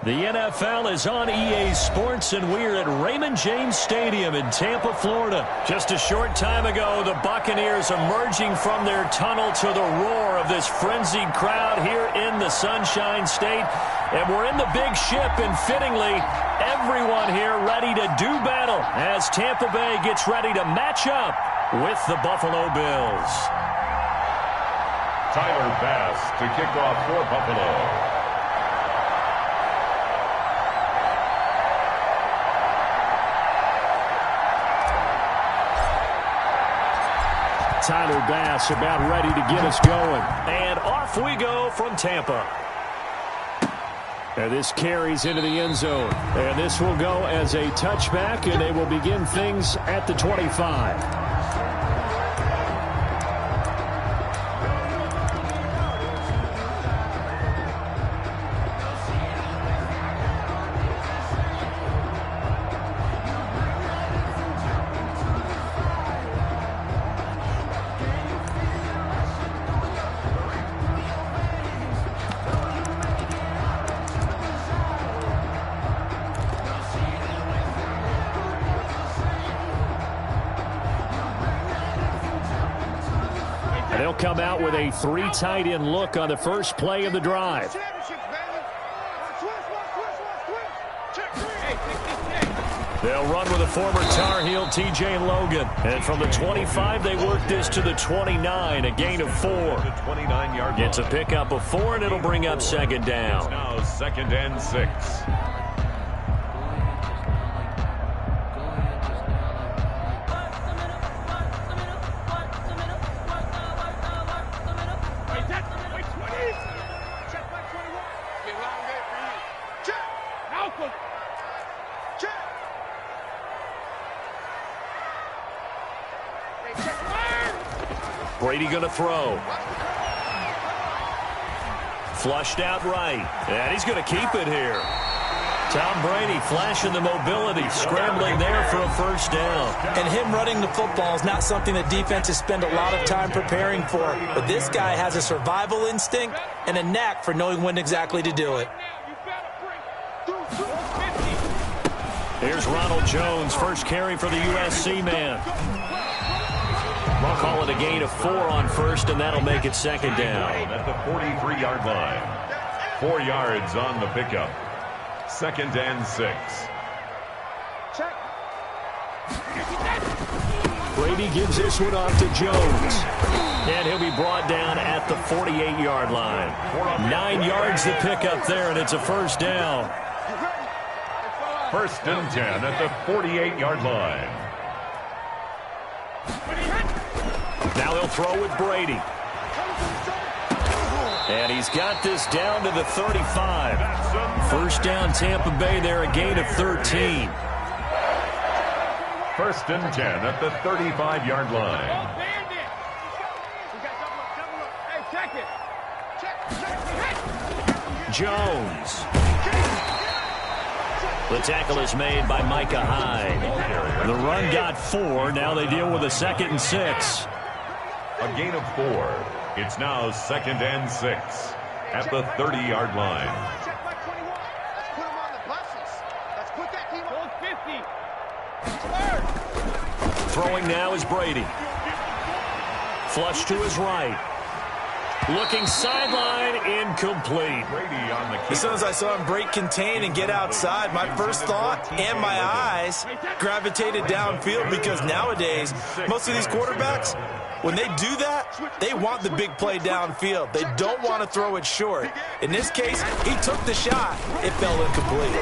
The NFL is on EA Sports, and we're at Raymond James Stadium in Tampa, Florida. Just a short time ago, the Buccaneers emerging from their tunnel to the roar of this frenzied crowd here in the Sunshine State. And we're in the big ship, and fittingly, everyone here ready to do battle as Tampa Bay gets ready to match up with the Buffalo Bills. Tyler Bass to kick off for Buffalo. Tyler Bass about ready to get us going. And off we go from Tampa. And this carries into the end zone. And this will go as a touchback, and they will begin things at the 25. They'll come out with a 3 tight end look on the first play of the drive. They'll run with a former Tar Heel, T.J. Logan. And from the 25, they work this to the 29, a gain of 4. 29-yard line. It's a pickup of 4, and it'll bring up second down. Now 2nd and 6. Brady going to throw. Flushed out right. And he's going to keep it here. Tom Brady flashing the mobility, scrambling there for a first down. And him running the football is not something that defenses spend a lot of time preparing for. But this guy has a survival instinct and a knack for knowing when exactly to do it. Here's Ronald Jones, first carry for the USC man. We'll call it a gain of 4 on first, and that'll make it second down. At the 43-yard line. 4 yards on the pickup. 2nd and 6. Brady gives this one off to Jones. And he'll be brought down at the 48-yard line. 9 yards to pick up there, and it's a first down. 1st and 10 at the 48-yard line. Now he'll throw with Brady. And he's got this down to the 35. First down Tampa Bay there, a gain of 13. 1st and 10 at the 35-yard line. Jones. The tackle is made by Micah Hyde. The run got 4. Now they deal with a 2nd and 6. A gain of 4. It's now 2nd and 6 at the 30-yard line. Throwing now is Brady. Flush to his right. Looking sideline, incomplete. Brady on the kick. As soon as I saw him break contain and get outside, my first thought and my eyes gravitated downfield, because nowadays, most of these quarterbacks, when they do that, they want the big play downfield. They don't want to throw it short. In this case, he took the shot. It fell incomplete.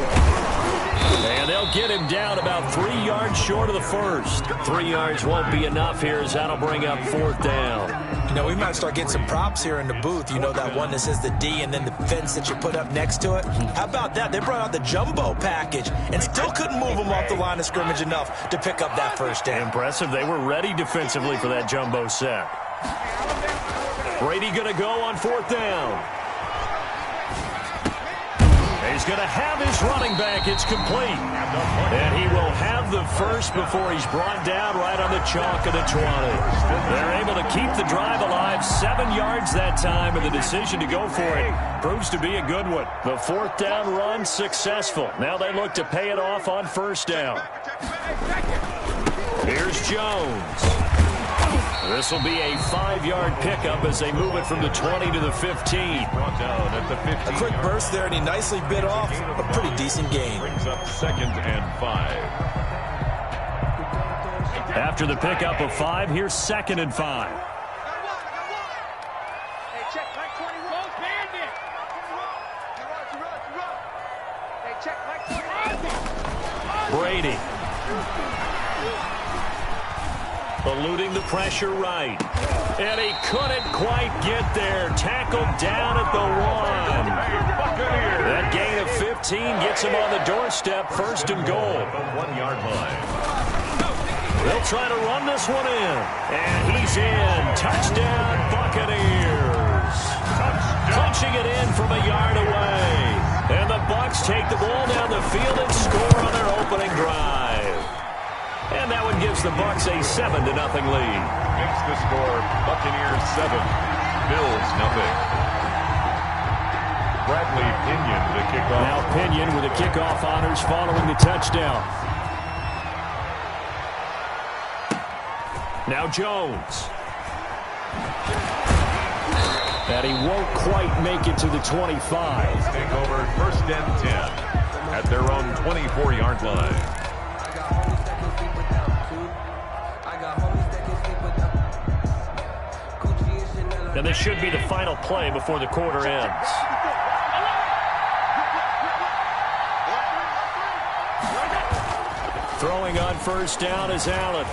And they'll get him down about 3 yards short of the first. 3 yards won't be enough here, as that'll bring up 4th down. You know, we might start getting some props here in the booth. You know, that one that says the D and then the fence that you put up next to it. How about that? They brought out the jumbo package and still couldn't move them off the line of scrimmage enough to pick up that first down. Impressive. They were ready defensively for that jumbo set. Brady going to go on 4th down. He's going to have his running back. It's complete. And he will have the first before he's brought down right on the chalk of the 20. They're able to keep the drive alive. 7 yards that time, and the decision to go for it proves to be a good one. The 4th down run successful. Now they look to pay it off on 1st down. Here's Jones. This will be a 5-yard pickup as they move it from the 20 to the 15. A quick burst there, and he nicely bit off a pretty decent gain. Brings up 2nd and 5. After the pickup of 5, here's 2nd and 5. Brady. Eluding the pressure right. And he couldn't quite get there. Tackled down at the 1. That gain of 15 gets him on the doorstep. 1st and goal. The 1-yard line. They'll try to run this one in. And he's in. Touchdown, Buccaneers. Punching it in from a yard away. And the Bucs take the ball down the field and score on their opening drive. And that one gives the Bucs a 7-0 lead. Makes the score Buccaneers 7, Bills 0. Bradley Pinion the kickoff. Now Pinion with the kickoff honors following the touchdown. Now Jones. And he won't quite make it to the 25. Take over 1st and 10 at their own 24-yard line. And this should be the final play before the quarter ends. Throwing on 1st down is Allen.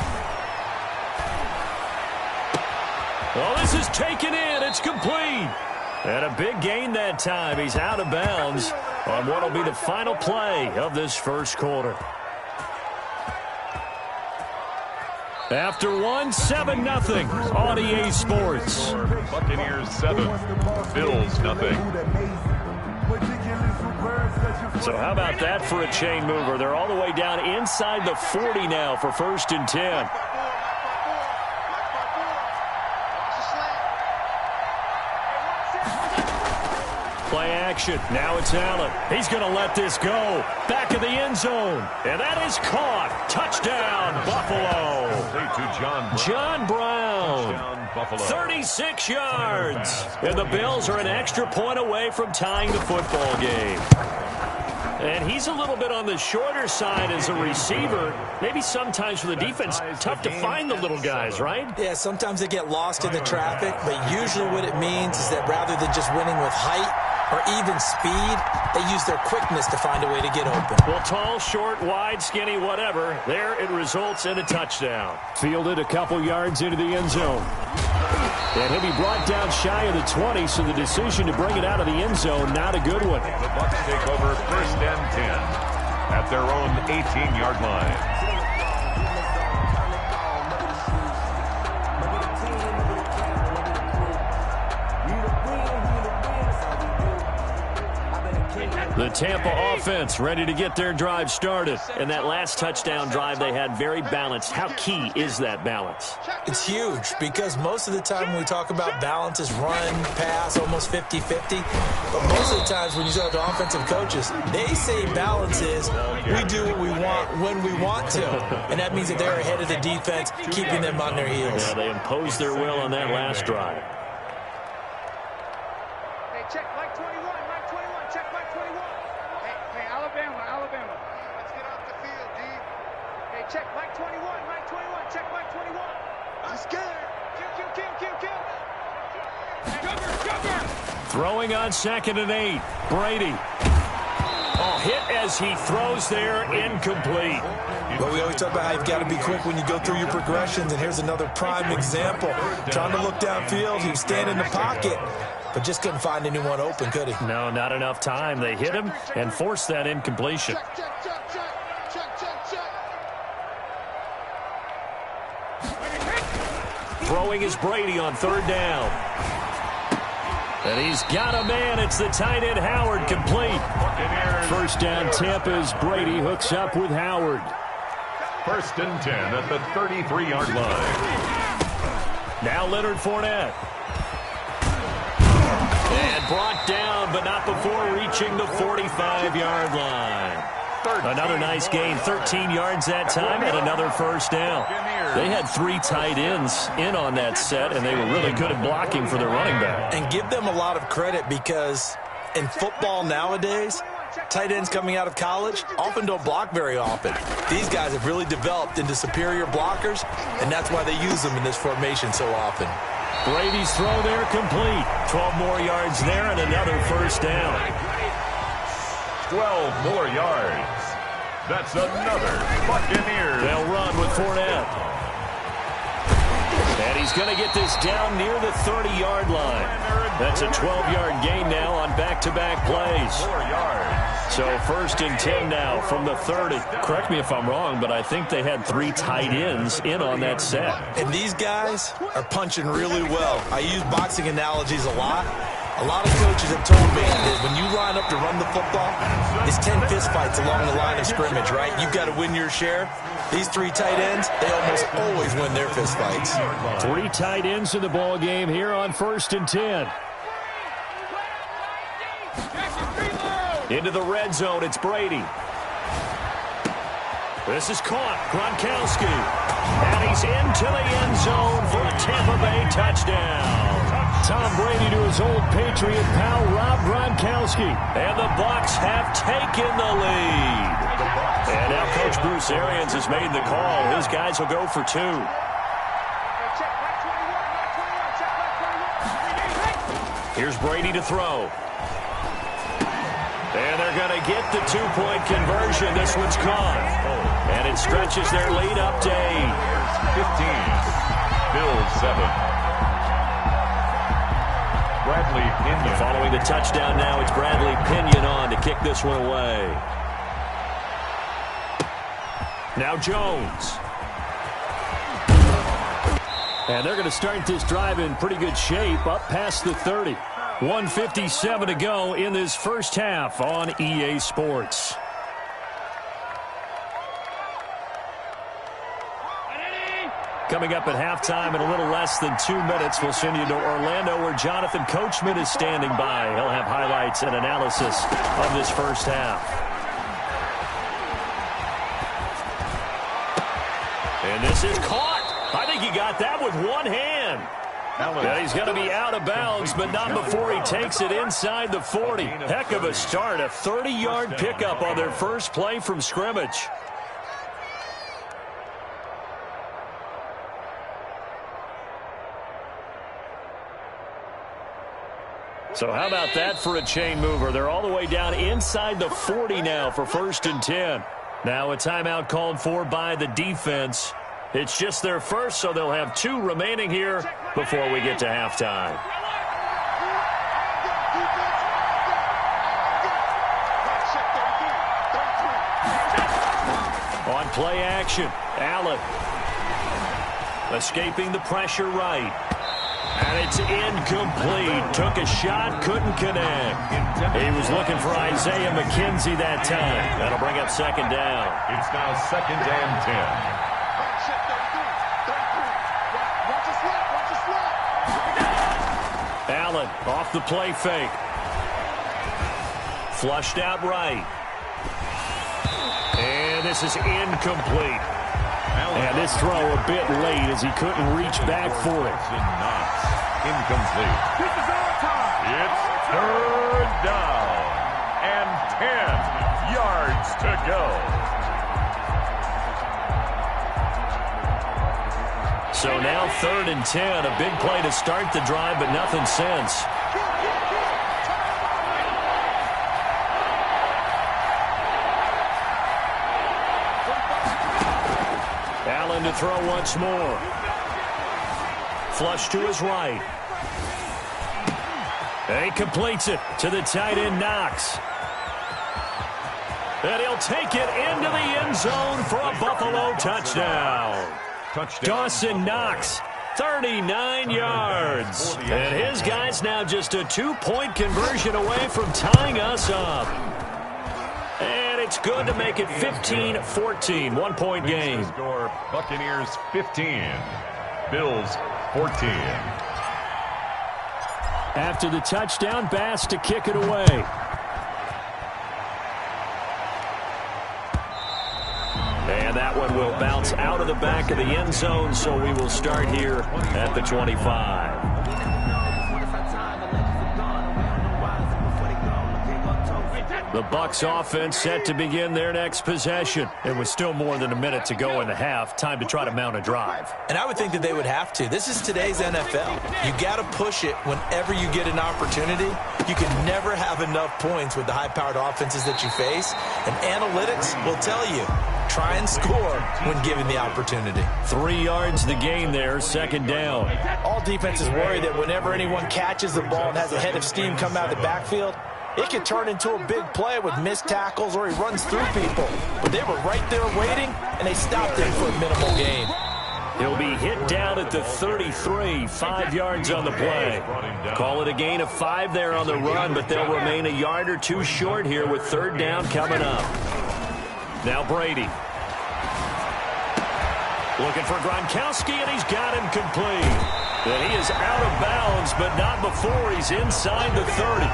Well, this is taken in. It's complete. And a big gain that time. He's out of bounds on what will be the final play of this 1st quarter. After 1, 7-0 on EA Sports. Buccaneers 7, Bills 0. So how about that for a chain mover? They're all the way down inside the 40 now for 1st and 10. Play action. Now it's Allen. He's going to let this go. Back of the end zone. And that is caught. Touchdown, Buffalo. John Brown. 36 yards. And the Bills are an extra point away from tying the football game. And he's a little bit on the shorter side as a receiver. Maybe sometimes for the defense, tough to find the little guys, right? Yeah, sometimes they get lost in the traffic, but usually what it means is that rather than just winning with height or even speed, they use their quickness to find a way to get open. Well, tall, short, wide, skinny, whatever, there it results in a touchdown. Fielded a couple yards into the end zone. And he'll be brought down shy of the 20, so the decision to bring it out of the end zone, not a good one. The Bucs take over 1st and 10 at their own 18-yard line. The Tampa offense ready to get their drive started. And that last touchdown drive they had very balanced. How key is that balance? It's huge because most of the time when we talk about balance is run, pass, almost 50-50. But most of the times when you talk to offensive coaches, they say balance is we do what we want when we want to. And that means that they're ahead of the defense, keeping them on their heels. Yeah, they imposed their will on that last drive. Hey, check Mike 21, Mike 21, check Mike 21. Hey, Alabama. Let's get off the field, D. Hey, check Mike 21, Mike 21, check Mike 21. I'm scared. Kill. Cover. Throwing on 2nd and 8. Brady. Oh, hit as he throws there, incomplete. But we always talk about how you've got to be quick when you go through your progressions, and here's another prime example. Trying to look downfield, he was standing in the pocket, but just couldn't find anyone open, could he? No, not enough time. They hit him and forced that incompletion. Check. Throwing is Brady on 3rd down. And he's got a man. It's the tight end, Howard, complete. First down, Tampa's Brady hooks up with Howard. First and 10 at the 33-yard line. Now Leonard Fournette. And brought down, but not before reaching the 45-yard line. Another nice gain, 13 yards that time, and another first down. They had 3 tight ends in on that set, and they were really good at blocking for their running back. And give them a lot of credit because in football nowadays, tight ends coming out of college often don't block very often. These guys have really developed into superior blockers, and that's why they use them in this formation so often. Brady's throw there complete. 12 more yards there and another first down. 12 more yards. That's another Buccaneers. They'll run with Fournette. And he's going to get this down near the 30-yard line. That's a 12-yard gain now on back-to-back plays. 4 yards. So first and 10 now from the 30. Correct me if I'm wrong, but I think they had 3 tight ends in on that set. And these guys are punching really well. I use boxing analogies a lot. A lot of coaches have told me that when you line up to run the football, it's 10 fistfights along the line of scrimmage, right? You've got to win your share. These 3 tight ends, they almost always win their fistfights. 3 tight ends in the ball game here on first and 10. Into the red zone, it's Brady. This is caught, Gronkowski. And he's into the end zone for a Tampa Bay touchdown. Tom Brady to his old Patriot pal, Rob Gronkowski. And the Bucs have taken the lead. And now Coach Bruce Arians has made the call. His guys will go for 2. Here's Brady to throw. And they're going to get the 2-point conversion. This one's caught. And it stretches their lead up to 8. 15. Bills 7. Bradley Pinion. Following the touchdown now, it's Bradley Pinion on to kick this one away. Now Jones. And they're going to start this drive in pretty good shape up past the 30. 1:57 to go in this first half on EA Sports. Coming up at halftime in a little less than 2 minutes, we'll send you to Orlando where Jonathan Coachman is standing by. He'll have highlights and analysis of this first half. And this is caught. I think he got that with one hand. And he's going to be out of bounds, but not before he takes it inside the 40. Heck of a start, a 30-yard pickup on their first play from scrimmage. So how about that for a chain mover? They're all the way down inside the 40 now for first and 10. Now a timeout called for by the defense. It's just their first, so they'll have 2 remaining here before we get to halftime. On play action, Allen. Escaping the pressure right. And it's incomplete. Took a shot, couldn't connect. He was looking for Isaiah McKenzie that time. That'll bring up second down. It's now second and 10. Allen off the play fake. Flushed out right. And this is incomplete. And this throw a bit late as he couldn't reach back for it. Incomplete. It's third down and 10 yards to go. So now third and 10. A big play to start the drive, but nothing since. Allen to throw once more. Flush to his right. And he completes it to the tight end, Knox. And he'll take it into the end zone for a Buffalo touchdown. Dawson Knox 39 yards. And his guys now just a 2-point conversion away from tying us up. And it's good to make it 15-14, 1-point game. Score Buccaneers 15, Bills 14. After the touchdown, Bass to kick it away. And that one will bounce out of the back of the end zone, so we will start here at the 25. The Bucs offense set to begin their next possession. It was still more than a minute to go in the half. Time to try to mount a drive. And I would think that they would have to. This is today's NFL. You got to push it whenever you get an opportunity. You can never have enough points with the high-powered offenses that you face. And analytics will tell you, try and score when given the opportunity. 3 yards the gain there, second down. All defenses worry that whenever anyone catches the ball and has a head of steam come out of the backfield, it can turn into a big play with missed tackles or he runs through people. But they were right there waiting, and they stopped him for a minimal gain. He'll be hit down at the 33, 5 yards on the play. Call it a gain of 5 there on the run, but they'll remain a yard or two short here with third down coming up. Now Brady. Looking for Gronkowski, and he's got him complete. And he is out of bounds, but not before he's inside the 30.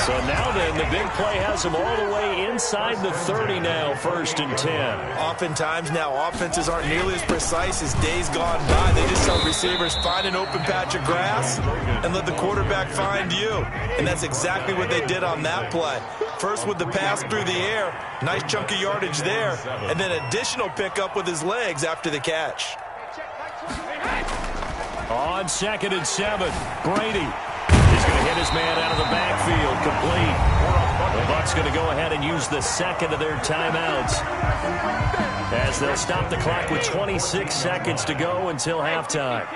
So now then, the big play has him all the way inside the 30 now, 1st and 10. Oftentimes now, offenses aren't nearly as precise as days gone by. They just tell receivers, find an open patch of grass and let the quarterback find you. And that's exactly what they did on that play. First with the pass through the air, nice chunk of yardage there, and then additional pickup with his legs after the catch. On 2nd and 7, Brady. He's going to hit his man out of the backfield, complete. The Bucs going to go ahead and use the second of their timeouts as they'll stop the clock with 26 seconds to go until halftime.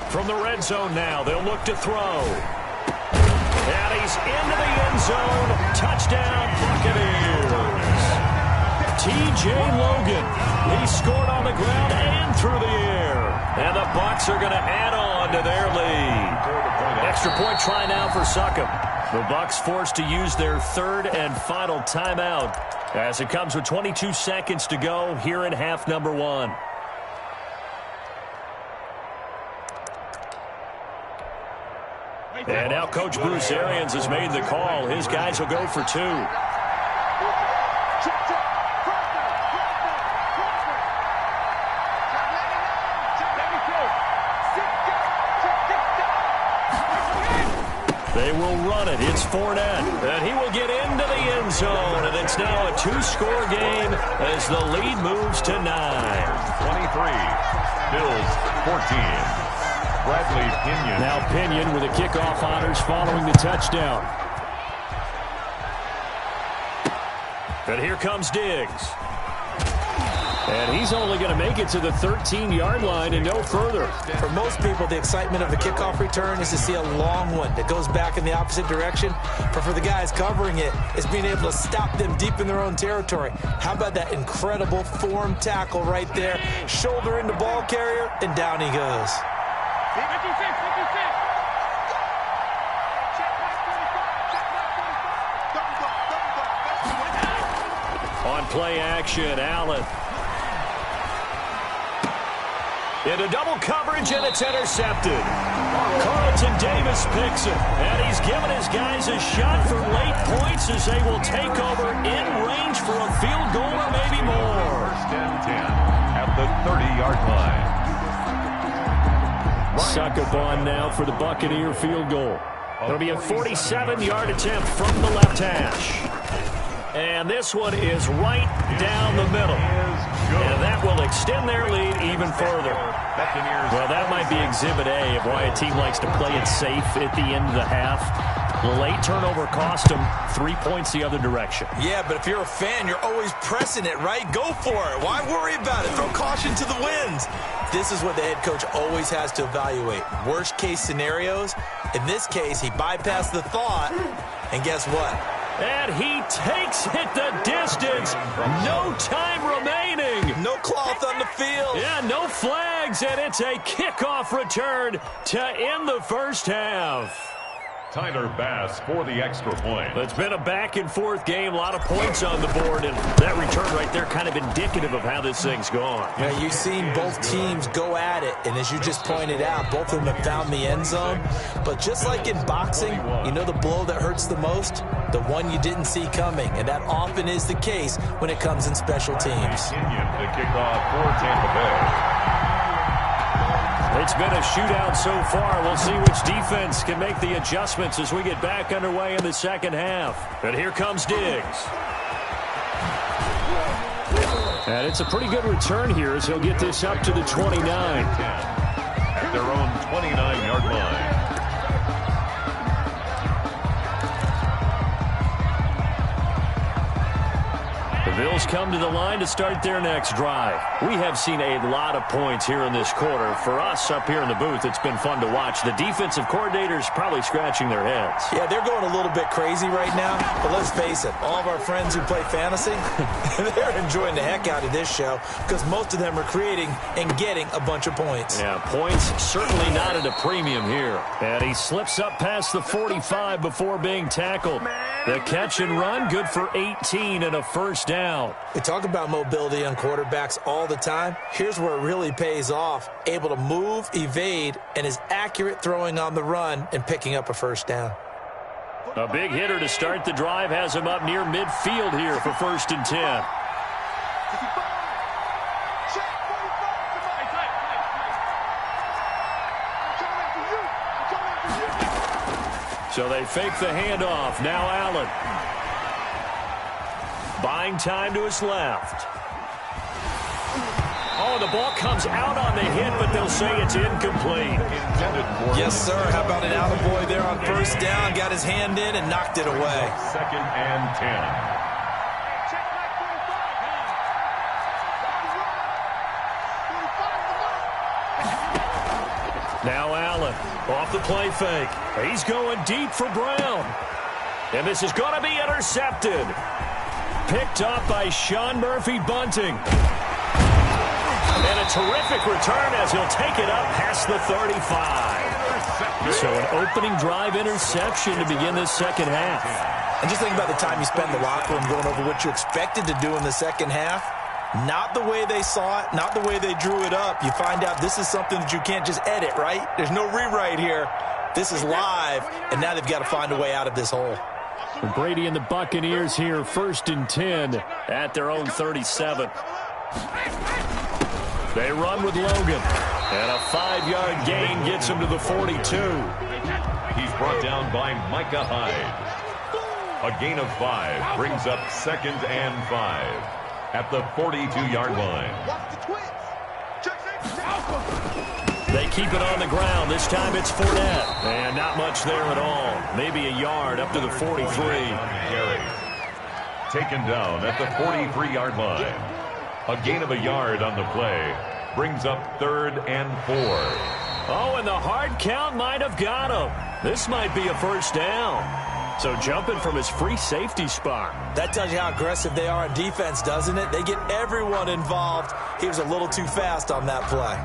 From the red zone now, they'll look to throw. And he's into the end zone. Touchdown, Buccaneers. T.J. Logan. He scored on the ground and through the air. And the Bucs are going to add on to their lead. Extra point try now for Succop. The Bucs forced to use their third and final timeout as it comes with 22 seconds to go here in half number 1. And now Coach Bruce Arians has made the call. His guys will go for 2. They will run it. It's Fournette. And he will get into the end zone. And it's now a 2-score game as the lead moves to 9. 23. Bills 14. Bradley Pinion. Now Pinion with the kickoff honors following the touchdown. And here comes Diggs. And he's only going to make it to the 13-yard line and no further. For most people, the excitement of the kickoff return is to see a long one that goes back in the opposite direction. But for the guys covering it, it's being able to stop them deep in their own territory. How about that incredible form tackle right there? Shoulder into ball carrier, and down he goes. On play action, Allen. Into double coverage, and it's intercepted. Carlton Davis picks it, and he's given his guys a shot for late points as they will take over in range for a field goal or maybe more. 1st and 10 at the 30-yard line. Succop on now for the Buccaneer field goal. It'll be a 47-yard attempt from the left hash. And this one is right down the middle. And that will extend their lead even further. Well, that might be Exhibit A of why a team likes to play it safe at the end of the half. The late turnover cost them 3 points the other direction. Yeah, but if you're a fan, you're always pressing it, right? Go for it. Why worry about it? Throw caution to the winds. This is what the head coach always has to evaluate. Worst case scenarios. In this case, he bypassed the thought, and guess what? And he takes it the distance. No time remaining. No cloth on the field. Yeah, no flags, and it's a kickoff return to end the first half. Tyler Bass for the extra point. It's been a back-and-forth game, a lot of points on the board, and that return right there kind of indicative of how this thing's gone. Yeah, you've seen both teams go at it, and as you just pointed out, both of them have found the end zone. But just like in boxing, you know the blow that hurts the most? The one you didn't see coming, and that often is the case when it comes in special teams. To kick off for Tampa Bay. It's been a shootout so far. We'll see which defense can make the adjustments as we get back underway in the second half. And here comes Diggs. And it's a pretty good return here as he'll get this up to the 29. At their own 29-yard line. The Bills come to the line to start their next drive. We have seen a lot of points here in this quarter. For us up here in the booth, it's been fun to watch. The defensive coordinators probably scratching their heads. Yeah, they're going a little bit crazy right now. But let's face it, all of our friends who play fantasy, they're enjoying the heck out of this show because most of them are creating and getting a bunch of points. Yeah, points certainly not at a premium here. And he slips up past the 45 before being tackled. The catch and run, good for 18 and a first down. We talk about mobility on quarterbacks all the time. Here's where it really pays off. Able to move, evade, and is accurate throwing on the run and picking up a first down. A big hitter to start the drive has him up near midfield here for 1st and 10. So they fake the handoff. Now Allen. Buying time to his left. Oh, the ball comes out on the hit, but they'll say it's incomplete. Yes, sir. How about an attaboy there on first down? Got his hand in and knocked it away. 2nd and 10. Now Allen off the play fake. He's going deep for Brown. And this is going to be intercepted. Picked up by Sean Murphy-Bunting. And a terrific return as he'll take it up past the 35. So an opening drive interception to begin this second half. And just think about the time you spent in the locker room going over what you expected to do in the second half. Not the way they saw it, not the way they drew it up. You find out this is something that you can't just edit, right? There's no rewrite here. This is live, and now they've got to find a way out of this hole. Brady and the Buccaneers here, 1st and 10 at their own 37. They run with Logan, and a 5-yard gain gets him to the 42. He's brought down by Micah Hyde. A gain of 5 brings up 2nd and 5 at the 42-yard line. They keep it on the ground. This time it's Fournette. And not much there at all. Maybe a yard up to the 43. Taken down at the 43-yard line. A gain of a yard on the play brings up 3rd and 4. Oh, and the hard count might have got him. This might be a first down. So jumping from his free safety spot. That tells you how aggressive they are on defense, doesn't it? They get everyone involved. He was a little too fast on that play.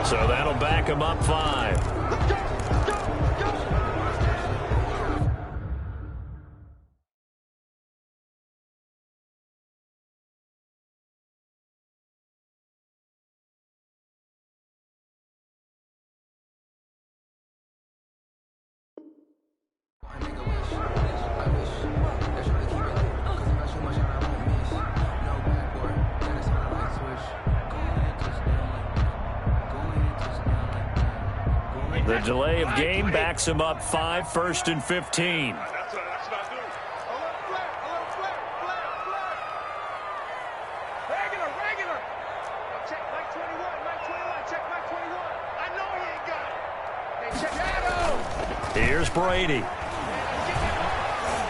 So that'll back him up 5. The delay of game backs him up 5, 1st and 15. Here's Brady.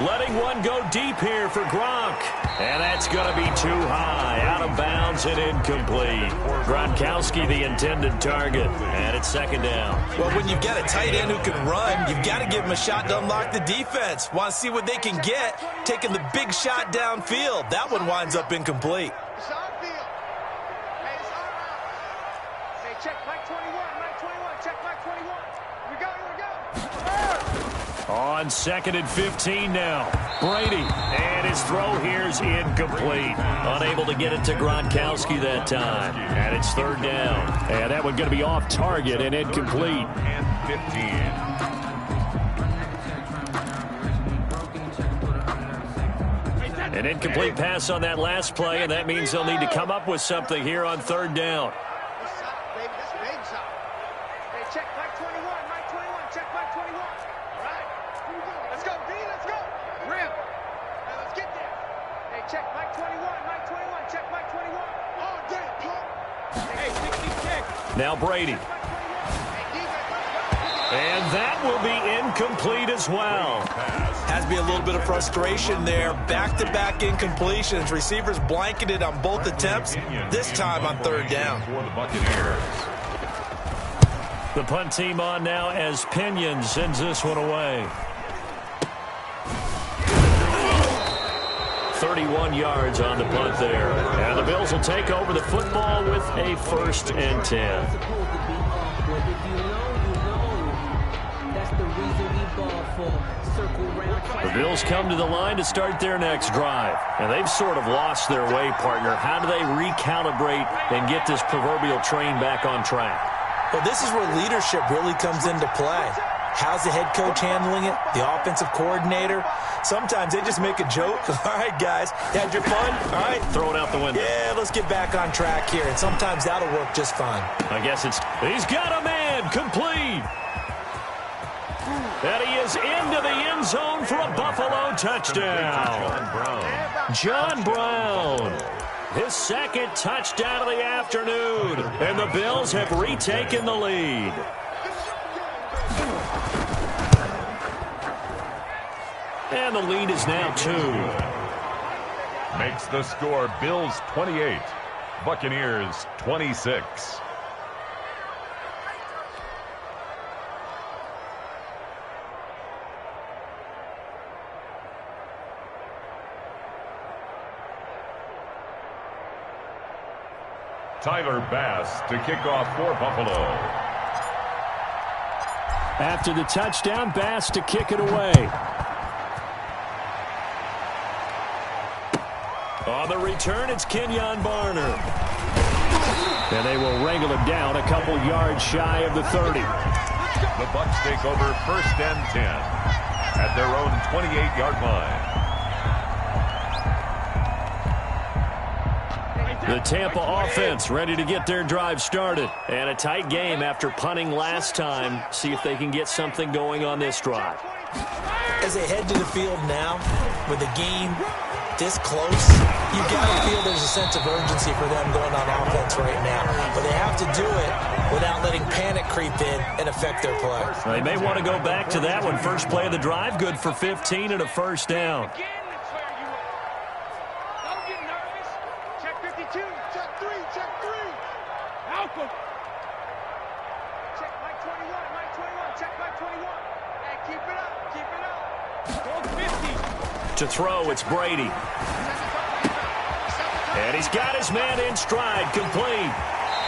Letting one go deep here for Gronk. And that's going to be too high. Out of bounds and incomplete. Gronkowski the intended target. And it's 2nd down. Well, when you've got a tight end who can run, you've got to give him a shot to unlock the defense. Want to see what they can get, taking the big shot downfield. That one winds up incomplete. On 2nd and 15 now. Brady. And his throw here's incomplete. Unable to get it to Gronkowski that time. And it's 3rd down. And that one going to be off target and incomplete. And 15. An incomplete pass on that last play, and that means they'll need to come up with something here on 3rd down. Now Brady. And that will be incomplete as well. Has to be a little bit of frustration there. Back-to-back incompletions. Receivers blanketed on both attempts. This time on 3rd down. For the Buccaneers. The punt team on now as Pinion sends this one away. 31 yards on the punt there. And the Bills will take over the football with a 1st and 10. The Bills come to the line to start their next drive. And they've sort of lost their way, partner. How do they recalibrate and get this proverbial train back on track? Well, this is where leadership really comes into play. How's the head coach handling it? The offensive coordinator? Sometimes they just make a joke. All right, guys, you had your fun? All right. Throw it out the window. Yeah, let's get back on track here. And sometimes that'll work just fine. I guess he's got a man complete. And he is into the end zone for a Buffalo touchdown. John Brown. His 2nd touchdown of the afternoon. And the Bills have retaken the lead. And the lead is now 2. Makes the score Bills 28, Buccaneers 26. Tyler Bass to kick off for Buffalo. After the touchdown, Bass to kick it away. On the return, it's Kenyon Barner. And they will wrangle him down a couple yards shy of the 30. The Bucs take over 1st and 10 at their own 28-yard line. The Tampa offense ready to get their drive started. And a tight game after punting last time. See if they can get something going on this drive. As they head to the field now, with the game this close, you got to feel there's a sense of urgency for them going on offense right now. But they have to do it without letting panic creep in and affect their play. They may want to go back to that one. First play of the drive, good for 15 and a 1st down. Check 52. Check 3. Check 3. Malcolm. Check Mike 21. Mike 21. Check Mike 21. Hey, keep it up. Keep it up. Go 50. To throw, it's Brady. And he's got his man in stride, complete.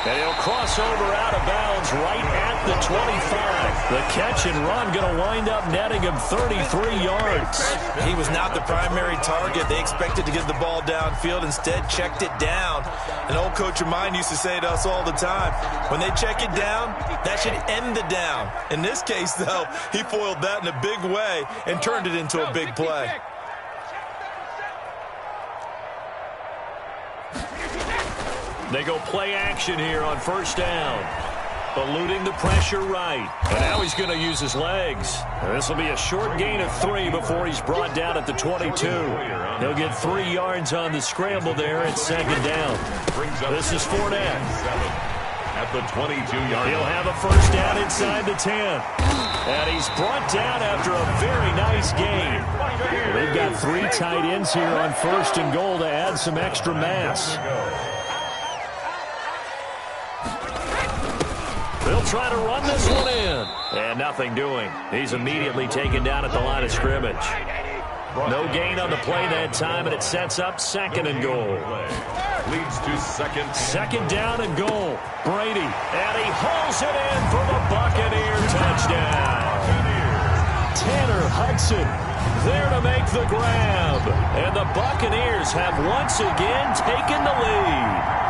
And he'll cross over out of bounds right at the 25. The catch and run going to wind up netting him 33 yards. He was not the primary target. They expected to get the ball downfield. Instead, checked it down. An old coach of mine used to say to us all the time, when they check it down, that should end the down. In this case, though, he foiled that in a big way and turned it into a big play. They go play action here on 1st down. eluding the pressure right. And now he's going to use his legs. This will be a short gain of 3 before he's brought down at the 22. He'll get 3 yards on the scramble there at 2nd down. This is Fournette. At the 22-yard line. He'll have a first down inside the 10. And he's brought down after a very nice gain. Well, they've got 3 tight ends here on 1st and goal to add some extra mass. They'll try to run this one in. And nothing doing. He's immediately taken down at the line of scrimmage. No gain on the play that time, and it sets up 2nd and goal. Leads to 2nd down and goal. Brady, and he hauls it in for the Buccaneer touchdown. Tanner Hudson there to make the grab. And the Buccaneers have once again taken the lead.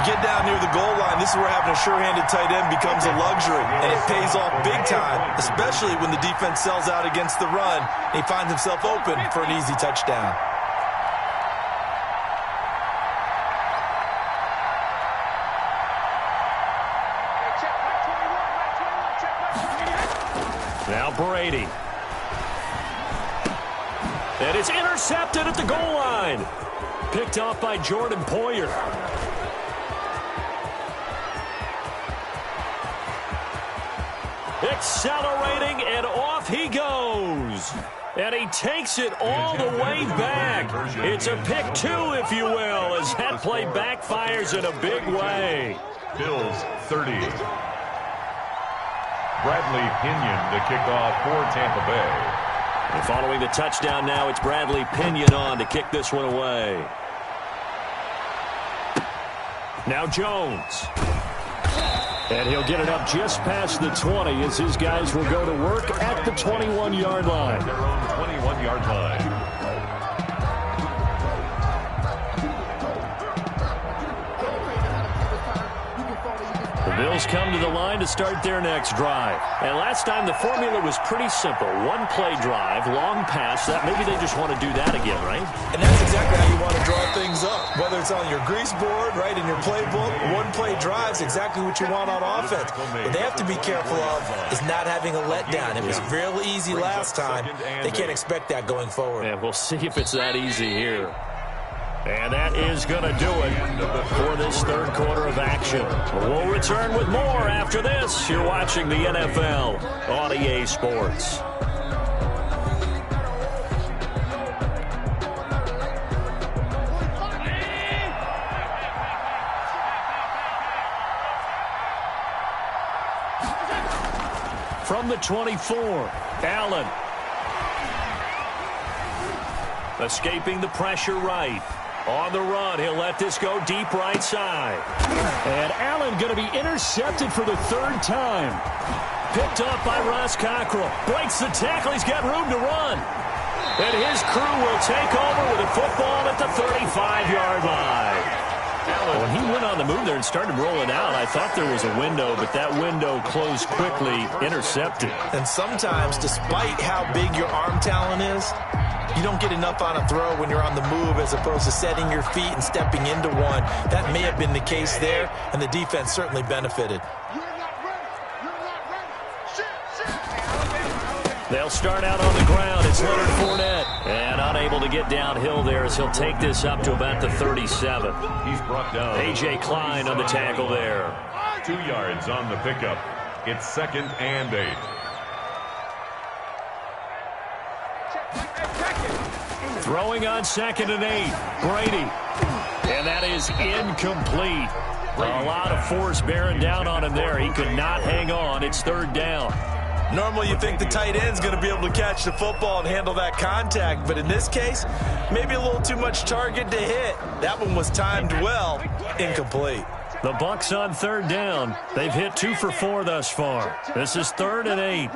You get down near the goal line, this is where having a sure-handed tight end becomes a luxury, and it pays off big time, especially when the defense sells out against the run, and he finds himself open for an easy touchdown. Now Brady. And it's intercepted at the goal line. Picked off by Jordan Poyer. Accelerating, and off he goes. And he takes it all the way back. It's a pick 2, if you will, as that play backfires in a big way. Bills 30. Bradley Pinion to kick off for Tampa Bay. And following the touchdown now, it's Bradley Pinion on to kick this one away. Now Jones. And he'll get it up just past the 20 as his guys will go to work at the 21-yard line. Their own 21-yard line. The Bills come to the line to start their next drive. And last time the formula was pretty simple. 1-play drive, long pass. That maybe they just want to do that again, right? And that's exactly how you want to draw things up. Whether it's on your grease board, right, in your playbook, 1-play drive's exactly what you want on offense. What they have to be careful of is not having a letdown. It was real easy last time. They can't expect that going forward. And we'll see if it's that easy here. And that is going to do it for this 3rd quarter of action. We'll return with more after this. You're watching the NFL on EA Sports. From the 24, Allen. Escaping the pressure right. On the run, he'll let this go deep right side. And Allen going to be intercepted for the 3rd time. Picked up by Ross Cockrell. Breaks the tackle. He's got room to run. And his crew will take over with a football at the 35-yard line. When he went on the move there and started rolling out, I thought there was a window, but that window closed quickly, intercepted. And sometimes, despite how big your arm talent is, you don't get enough on a throw when you're on the move as opposed to setting your feet and stepping into one. That may have been the case there, and the defense certainly benefited. They'll start out on the ground. It's Leonard Fournette. And unable to get downhill there as he'll take this up to about the 37. He's brought down. A.J. Klein on the tackle there. 2 yards on the pickup. It's 2nd and 8. Throwing on 2nd and 8. Brady. And that is incomplete. A lot of force bearing down on him there. He could not hang on. It's 3rd down. Normally you think the tight end's going to be able to catch the football and handle that contact, but in this case, maybe a little too much target to hit. That one was timed well, incomplete. The Bucs on 3rd down. They've hit 2 for 4 thus far. This is 3rd and 8.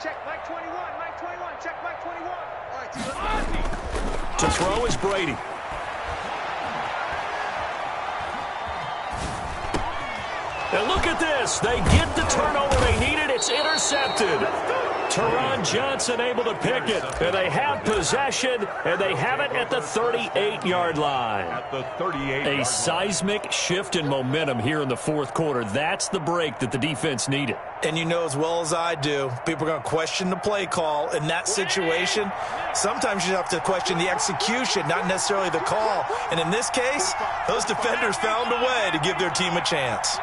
Check Mike 21, Mike 21, check Mike 21. To throw is Brady. And look at this. They get the turnover they needed. It's intercepted. Teron Johnson able to pick it. And they have possession, and they have it at the 38-yard line. At the 38-yard A seismic shift in momentum here in the fourth quarter. That's the break that the defense needed. And you know as well as I do, people are going to question the play call in that situation. Sometimes you have to question the execution, not necessarily the call. And in this case, those defenders found a way to give their team a chance.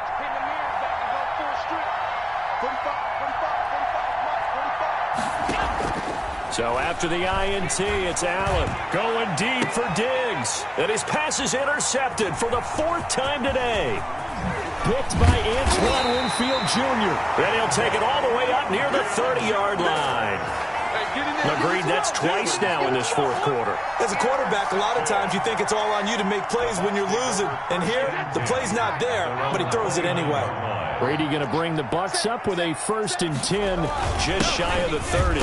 So after the INT, it's Allen going deep for Diggs. And his pass is intercepted for the fourth time today. Picked by Antoine Winfield Jr. And he'll take it all the way up near the 30-yard line. Agreed, that's twice now in this fourth quarter. As a quarterback, a lot of times you think it's all on you to make plays when you're losing. And here, the play's not there, but he throws it anyway. Brady going to bring the Bucs up with a 1st and 10, just shy of the 30.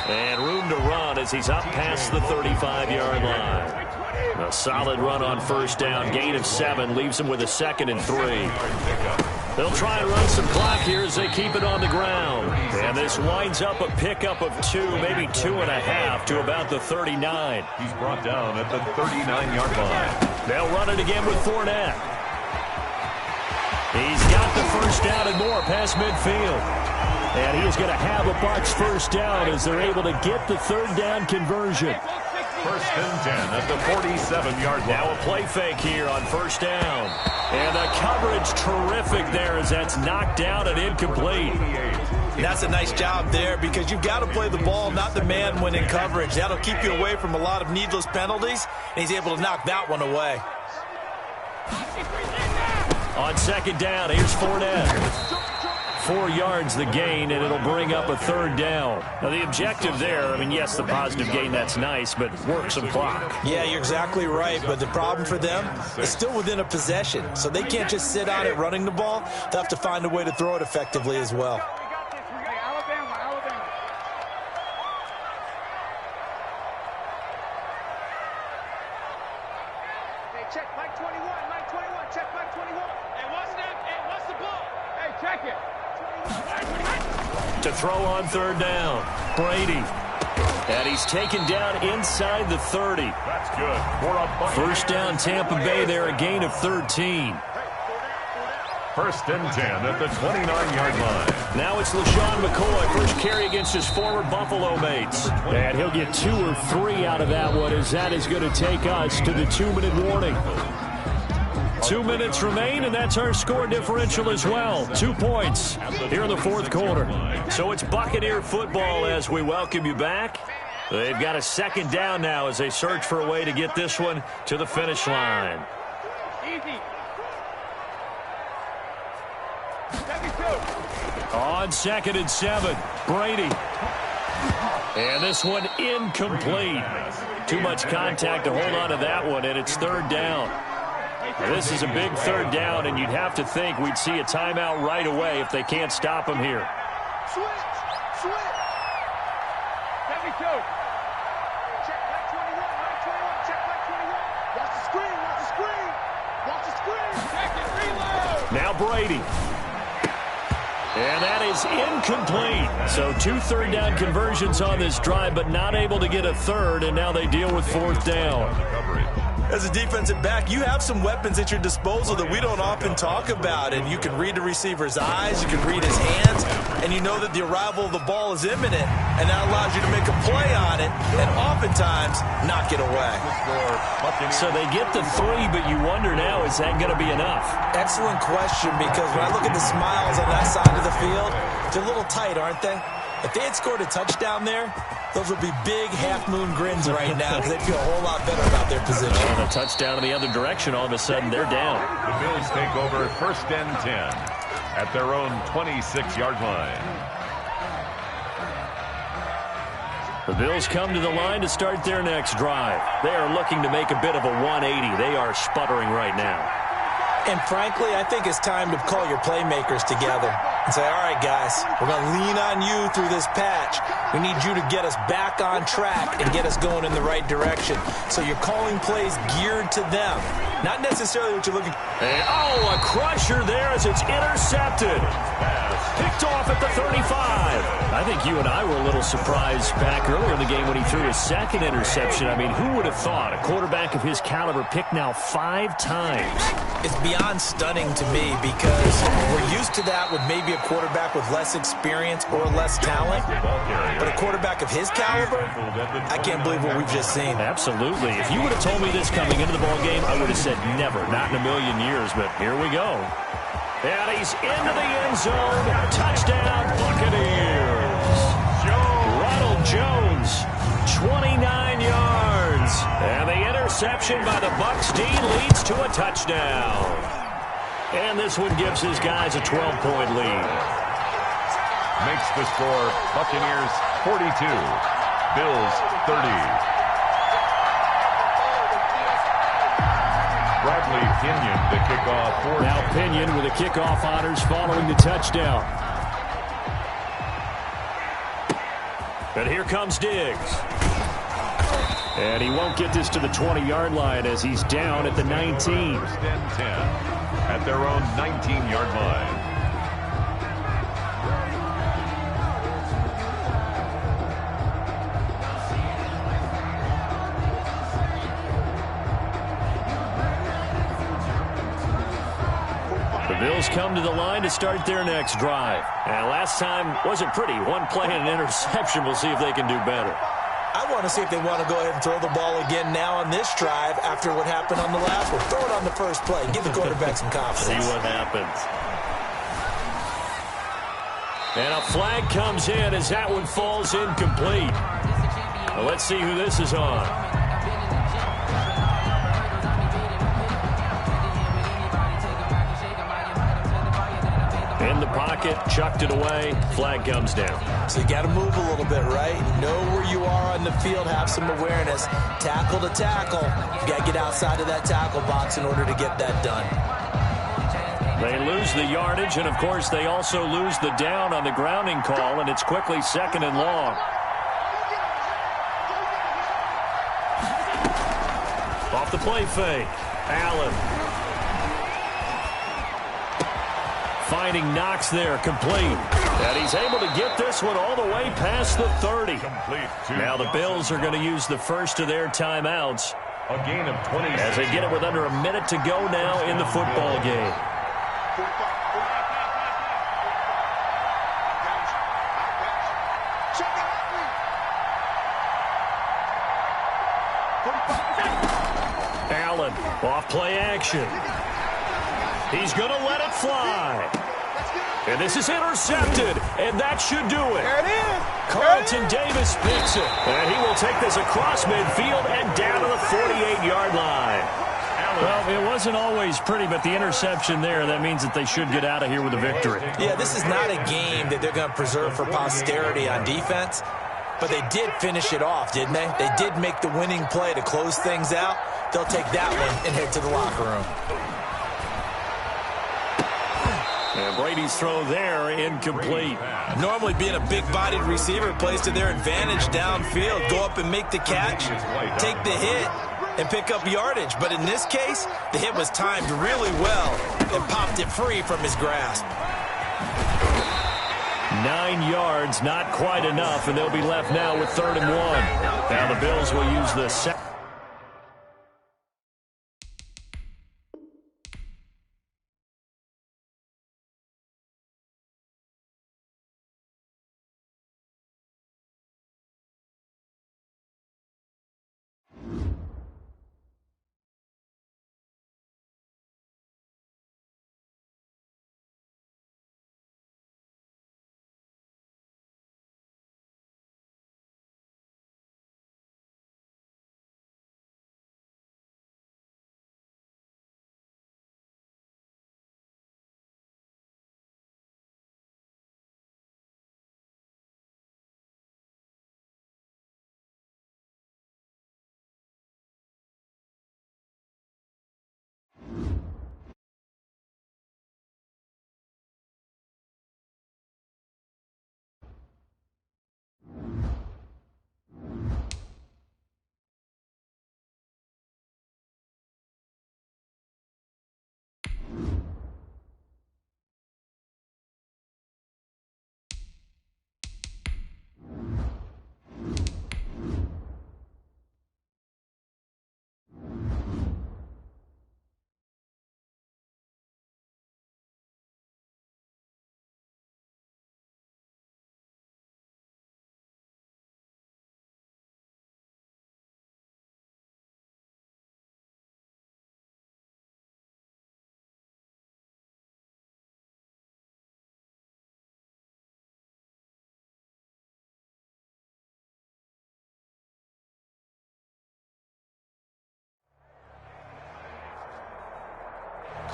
And room to run as he's up past the 35-yard line. A solid run on first down, gain of 7, leaves him with a 2nd and 3. They'll try and run some clock here as they keep it on the ground. And this winds up a pickup of 2, maybe 2.5 to about the 39. He's brought down at the 39-yard line. They'll run it again with Fournette. He's got the first down and more past midfield. And he is going to have a Bucs first down as they're able to get the 3rd down conversion. 1st and 10 at the 47-yard line. Now a play fake here on first down. And the coverage terrific there as that's knocked down and incomplete. And that's a nice job there because you've got to play the ball, not the man when in coverage. That'll keep you away from a lot of needless penalties, and he's able to knock that one away. On 2nd down, here's Fournette. 4 yards the gain, and it'll bring up a 3rd down. Now, the objective there, I mean, yes, the positive gain, that's nice, but work some clock. Yeah, you're exactly right, but the problem for them is still within a possession, so they can't just sit on it running the ball. They'll have to find a way to throw it effectively as well. Check Mike 21, Mike 21, check Mike 21. Hey, what's the ball? Hey, check it. To throw on 3rd down, Brady. And he's taken down inside the 30. That's good. First down, Tampa Bay there, a gain of 13. 1st and 10 at the 29-yard line. Now it's LaShawn McCoy, first carry against his former Buffalo mates. And he'll get 2 or 3 out of that one as that is going to take us to the 2-minute warning. 2 minutes remain, and that's our score differential as well. 2 points here in the fourth quarter. So it's Buccaneer football as we welcome you back. They've got a 2nd down now as they search for a way to get this one to the finish line. Easy. On 2nd and 7, Brady. And this one incomplete. Too much contact to hold on to that one, and it's 3rd down. This is a big 3rd down, and you'd have to think we'd see a timeout right away if they can't stop him here. Switch. 72. Check Mike 21, Mike 21, check Mike 21. Watch the screen, watch the screen. Watch the screen. Check it, reload. Now Brady. And that is incomplete. So 2 3rd down conversions on this drive, but not able to get a 3rd, and now they deal with 4th down. As a defensive back, you have some weapons at your disposal that we don't often talk about. And you can read the receiver's eyes, you can read his hands, and you know that the arrival of the ball is imminent. And that allows you to make a play on it and oftentimes knock it away. So they get the 3, but you wonder now, is that going to be enough? Excellent question, because when I look at the smiles on that side of the field, they're a little tight, aren't they? If they had scored a touchdown there, those would be big half-moon grins right now because they'd feel a whole lot better about their position. And a touchdown in the other direction, all of a sudden they're down. The Bills take over 1st and 10 at their own 26-yard line. The Bills come to the line to start their next drive. They are looking to make a bit of a 180. They are sputtering right now. And frankly, I think it's time to call your playmakers together and say, all right, guys, we're going to lean on you through this patch. We need you to get us back on track and get us going in the right direction. So you're calling plays geared to them, not necessarily what you're looking for. And, a crusher there as it's intercepted. Picked off at the 35. I think you and I were a little surprised back earlier in the game when he threw his second interception. I mean, who would have thought a quarterback of his caliber picked now 5 times? It's beyond stunning to me because we're used to that with maybe a quarterback with less experience or less talent. But a quarterback of his caliber, I can't believe what we've just seen. Absolutely. If you would have told me this coming into the ball game, I would have said never, not in a million years. But here we go. And he's into the end zone. Touchdown, Buccaneers. Ronald Jones, 29 yards. And the interception by the Bucs D leads to a touchdown. And this one gives his guys a 12-point lead. Makes the score Buccaneers 42, Bills 30. Bradley Pinion, the kickoff for now Pinion with the kickoff honors following the touchdown. But here comes Diggs. And he won't get this to the 20-yard line as he's down at the 19. First and 10 at their own 19-yard line. The Bills come to the line to start their next drive. And last time wasn't pretty. One play and an interception. We'll see if they can do better. I want to see if they want to go ahead and throw the ball again now on this drive after what happened on the last one. Throw it on the first play. Give the quarterback some confidence. See what happens. And a flag comes in as that one falls incomplete. Well, let's see who this is on. In the pocket, chucked it away, flag comes down. So you got to move a little bit, right? Know where you are on the field, have some awareness. Tackle to tackle. You got to get outside of that tackle box in order to get that done. They lose the yardage, and of course they also lose the down on the grounding call, and it's quickly 2nd and long. Off the play fake, Allen. Finding Knox there, complete. And he's able to get this one all the way past the 30. Now the Bills are going to use the first of their timeouts. A gain of 20 as they get it with under a minute to go now in the football game. Allen, off play action. He's going to let it fly. And this is intercepted, and that should do it. There it is. Carlton Davis picks it. And he will take this across midfield and down to the 48-yard line. Well, it wasn't always pretty, but the interception there, that means that they should get out of here with a victory. Yeah, this is not a game that they're going to preserve for posterity on defense, but they did finish it off, didn't they? They did make the winning play to close things out. They'll take that one and head to the locker room. And Brady's throw there, incomplete. Normally being a big-bodied receiver plays to their advantage downfield. Go up and make the catch, take the hit, and pick up yardage. But in this case, the hit was timed really well and popped it free from his grasp. 9 yards, not quite enough, and they'll be left now with 3rd and 1. Now the Bills will use the second.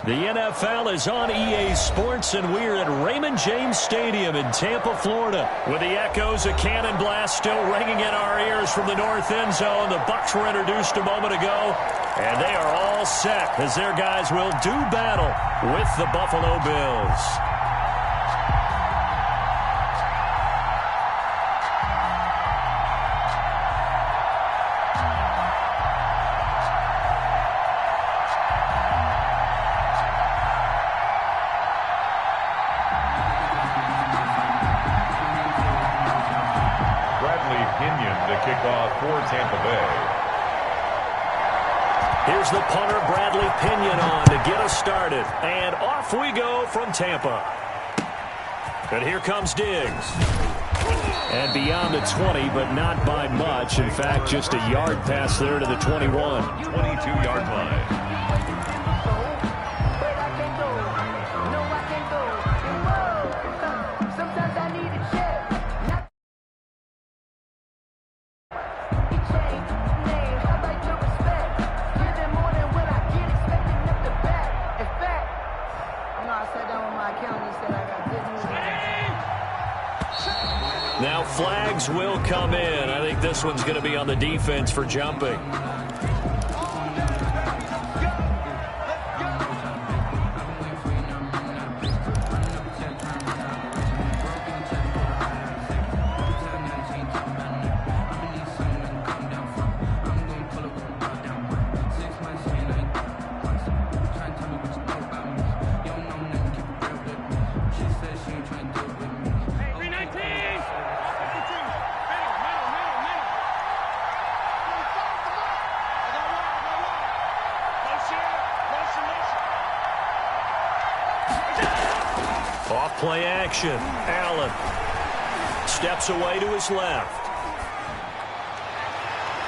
The NFL is on EA Sports, and we're at Raymond James Stadium in Tampa, Florida, with the echoes of Cannon Blast still ringing in our ears from the north end zone. The Bucs were introduced a moment ago, and they are all set as their guys will do battle with the Buffalo Bills. For Tampa Bay. Here's the punter, Bradley Pinion, on to get us started. And off we go from Tampa. And here comes Diggs. And beyond the 20, but not by much. In fact, just a yard pass there to the 21. 22-yard line. Now flags will come in. I think this one's going to be on the defense for jumping. Off-play action. Allen steps away to his left.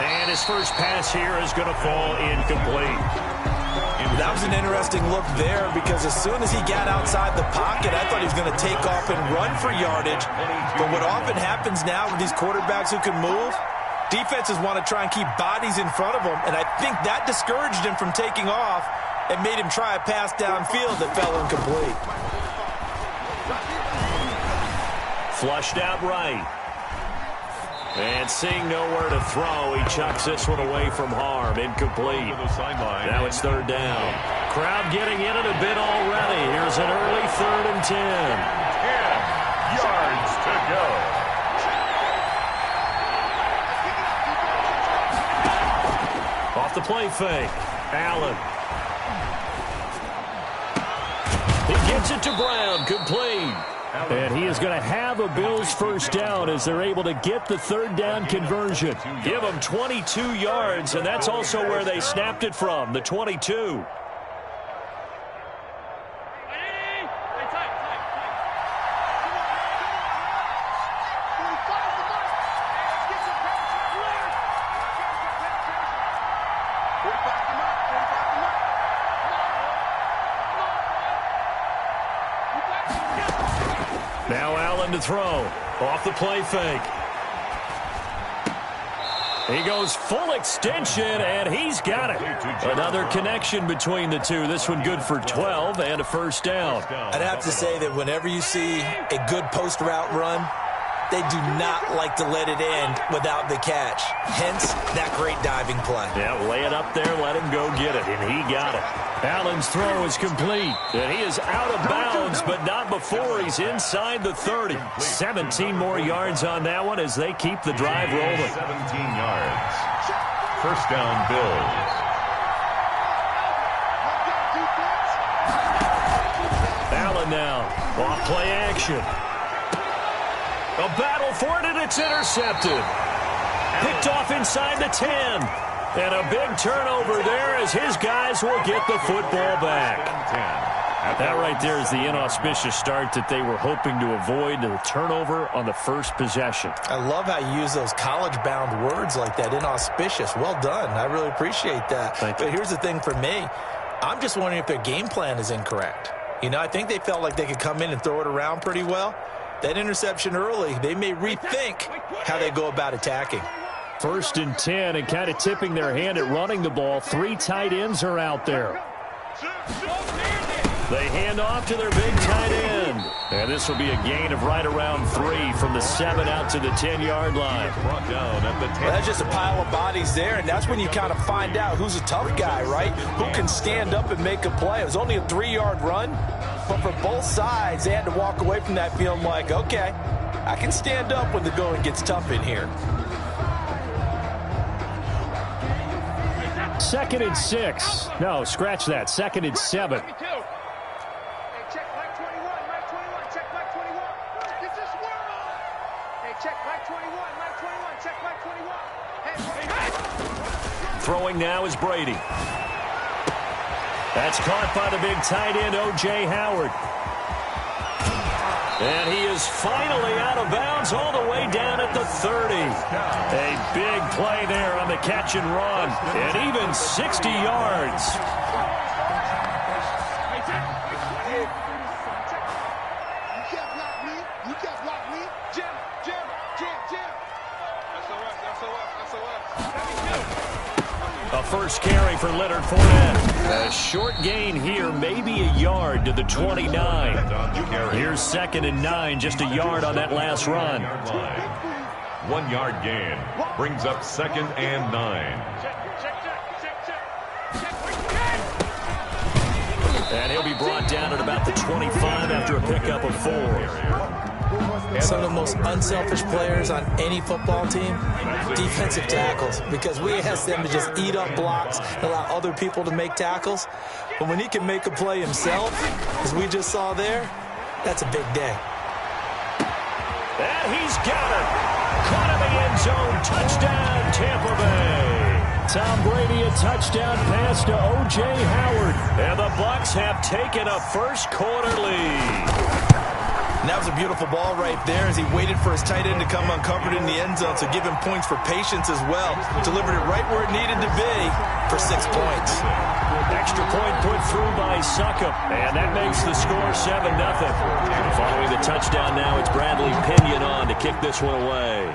And his first pass here is going to fall incomplete. That was an interesting look there because as soon as he got outside the pocket, I thought he was going to take off and run for yardage. But what often happens now with these quarterbacks who can move, defenses want to try and keep bodies in front of them. And I think that discouraged him from taking off and made him try a pass downfield that fell incomplete. Flushed out right. And seeing nowhere to throw, he chucks this one away from harm. Incomplete. Now it's third down. Crowd getting in it a bit already. Here's an early 3rd and 10. 10 yards to go. Off the play fake. Allen. He gets it to Brown. Complete. And he is going to have a Bills first down as they're able to get the 3rd down conversion. Give them 22 yards, and that's also where they snapped it from, the 22. Now Allen to throw. Off the play fake. He goes full extension, and he's got it. Another connection between the two. This one good for 12 and a first down. I'd have to say that whenever you see a good post route run, they do not like to let it end without the catch. Hence, that great diving play. Yeah, lay it up there, let him go get it, and he got it. Allen's throw is complete, and he is out of bounds, but not before he's inside the 30. 17 more yards on that one as they keep the drive rolling. 17 yards. First down, Bills. Allen now, off play action. A battle for it, and it's intercepted. Picked off inside the 10. And a big turnover there as his guys will get the football back. That right there is the inauspicious start that they were hoping to avoid, the turnover on the first possession. I love how you use those college-bound words like that, inauspicious. Well done. I really appreciate that. But here's the thing for me. I'm just wondering if their game plan is incorrect. You know, I think they felt like they could come in and throw it around pretty well. That interception early, they may rethink how they go about attacking. 1st and 10, and kind of tipping their hand at running the ball. 3 tight ends are out there. They hand off to their big tight end. And this will be a gain of right around 3 from the 7 out to the 10-yard line. Brought down at the 10. Well, that's just a pile of bodies there, and that's when you kind of find out who's a tough guy, right? Who can stand up and make a play. It was only a 3-yard run, but for both sides, they had to walk away from that feeling like, okay, I can stand up when the going gets tough in here. 2nd and 6. No, scratch that. 2nd and 7. Throwing now is Brady. That's caught by the big tight end, O.J. Howard. And he is finally out of bounds all the way down at the 30. A big play there on the catch and run. And even 60 yards. A first carry for Leonard Fournette. A short gain here, maybe a yard to the 29. Here's 2nd and 9, just a yard on that last run. 1 yard gain brings up 2nd and 9. And he'll be brought down at about the 25 after a pickup of 4. Some of the most unselfish players on any football team, defensive tackles, because we ask them to just eat up blocks and allow other people to make tackles. But when he can make a play himself, as we just saw there, that's a big day. And he's got it. Caught in the end zone. Touchdown, Tampa Bay. Tom Brady, a touchdown pass to O.J. Howard. And the Bucs have taken a first quarter lead. And that was a beautiful ball right there as he waited for his tight end to come uncovered in the end zone, so give him points for patience as well. Delivered it right where it needed to be for 6 points. Extra point put through by Succop, and that makes the score 7-0. Following the touchdown now, it's Bradley Pinion on to kick this one away.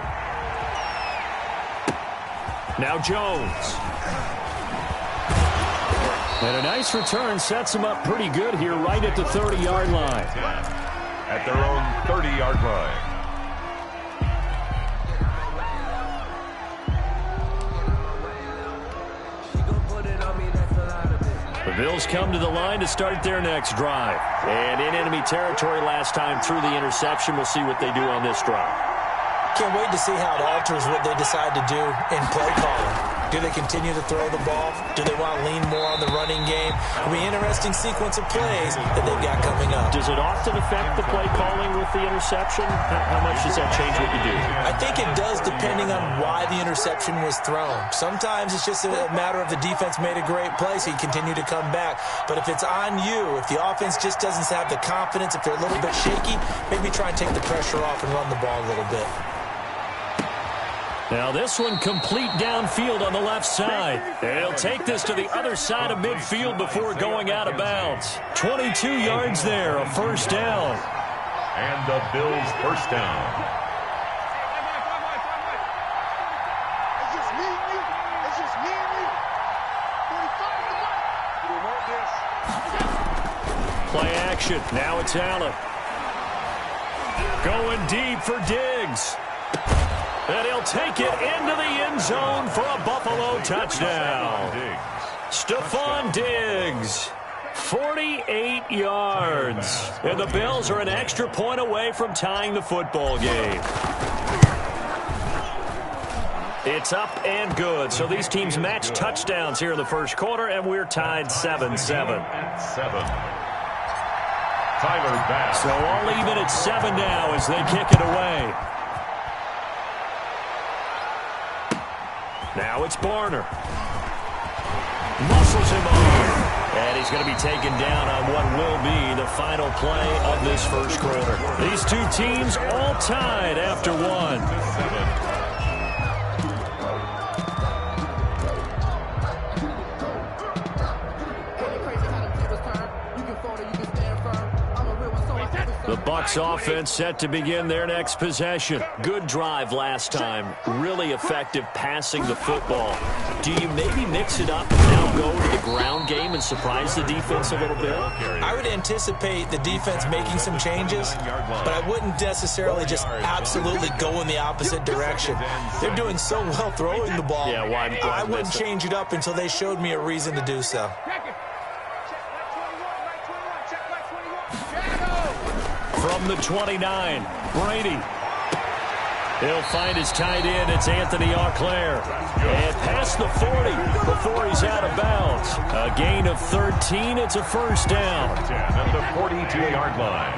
Now Jones. And a nice return sets him up pretty good here right at the 30-yard line. At their own 30-yard line. The Bills come to the line to start their next drive. And in enemy territory last time through the interception. We'll see what they do on this drive. Can't wait to see how it alters what they decide to do in play calling. Do they continue to throw the ball? Do they want to lean more on the running game? It'll be an interesting sequence of plays that they've got coming up. Does it often affect the play calling with the interception? How much does that change what you do? I think it does depending on why the interception was thrown. Sometimes it's just a matter of the defense made a great play, so you continue to come back. But if it's on you, if the offense just doesn't have the confidence, if they're a little bit shaky, maybe try and take the pressure off and run the ball a little bit. Now this one complete downfield on the left side. And he'll take this to the other side of midfield before going out of bounds. 22 yards there, a first down. And the Bills first down. It's just me and you. It's just me and you. 45 to 1. We want this. Play action. Now it's Allen. Going deep for Diggs. And he'll take it into the end zone for a Buffalo touchdown. Stephon Diggs, 48 yards. And the Bills are an extra point away from tying the football game. It's up and good. So these teams match touchdowns here in the first quarter, and we're tied 7-7. Tyler Bass. So all even at 7 now as they kick it away. Now it's Barner. Muscles him on. And he's going to be taken down on what will be the final play of this first quarter. These two teams all tied after one. The The Bucs offense set to begin their next possession. Good drive last time. Really effective passing the football. Do you maybe mix it up and now go to the ground game and surprise the defense a little bit? I would anticipate the defense making some changes, but I wouldn't necessarily just absolutely go in the opposite direction. They're doing so well throwing the ball. Yeah, why I wouldn't change it up until they showed me a reason to do so. From the 29, Brady. He'll find his tight end. It's Anthony Auclair. And past the 40 before he's out of bounds. A gain of 13. It's a first down. 10 at the 42-yard line.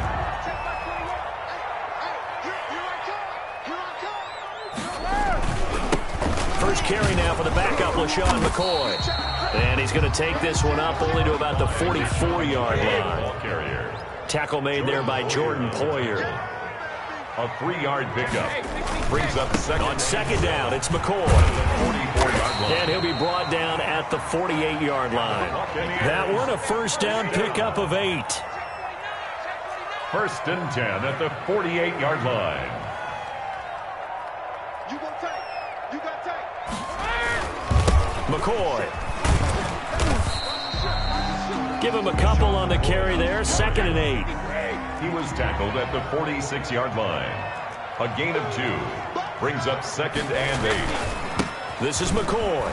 First carry now for the backup, LaShawn McCoy. And he's going to take this one up only to about the 44-yard line. Tackle made there by Jordan Poyer. A 3-yard pickup. Brings up second. On second down, it's McCoy. 44-yard line. And he'll be brought down at the 48-yard line. That one, a first down pickup of 8. First and 10 at the 48-yard line. You got tight. You got tight. McCoy. Give him a couple on the carry there. Second and 8. He was tackled at the 46-yard line. A gain of 2. Brings up second and 8. This is McCoy.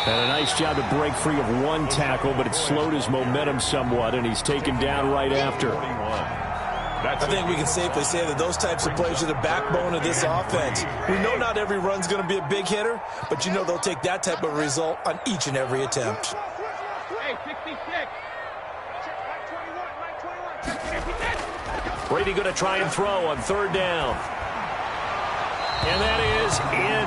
And a nice job to break free of one tackle, but it slowed his momentum somewhat, and he's taken down right after. I think we can safely say that those types of plays are the backbone of this offense. We know not every run's going to be a big hitter, but you know they'll take that type of result on each and every attempt. Hey, 66. Brady going to try and throw on third down. And that is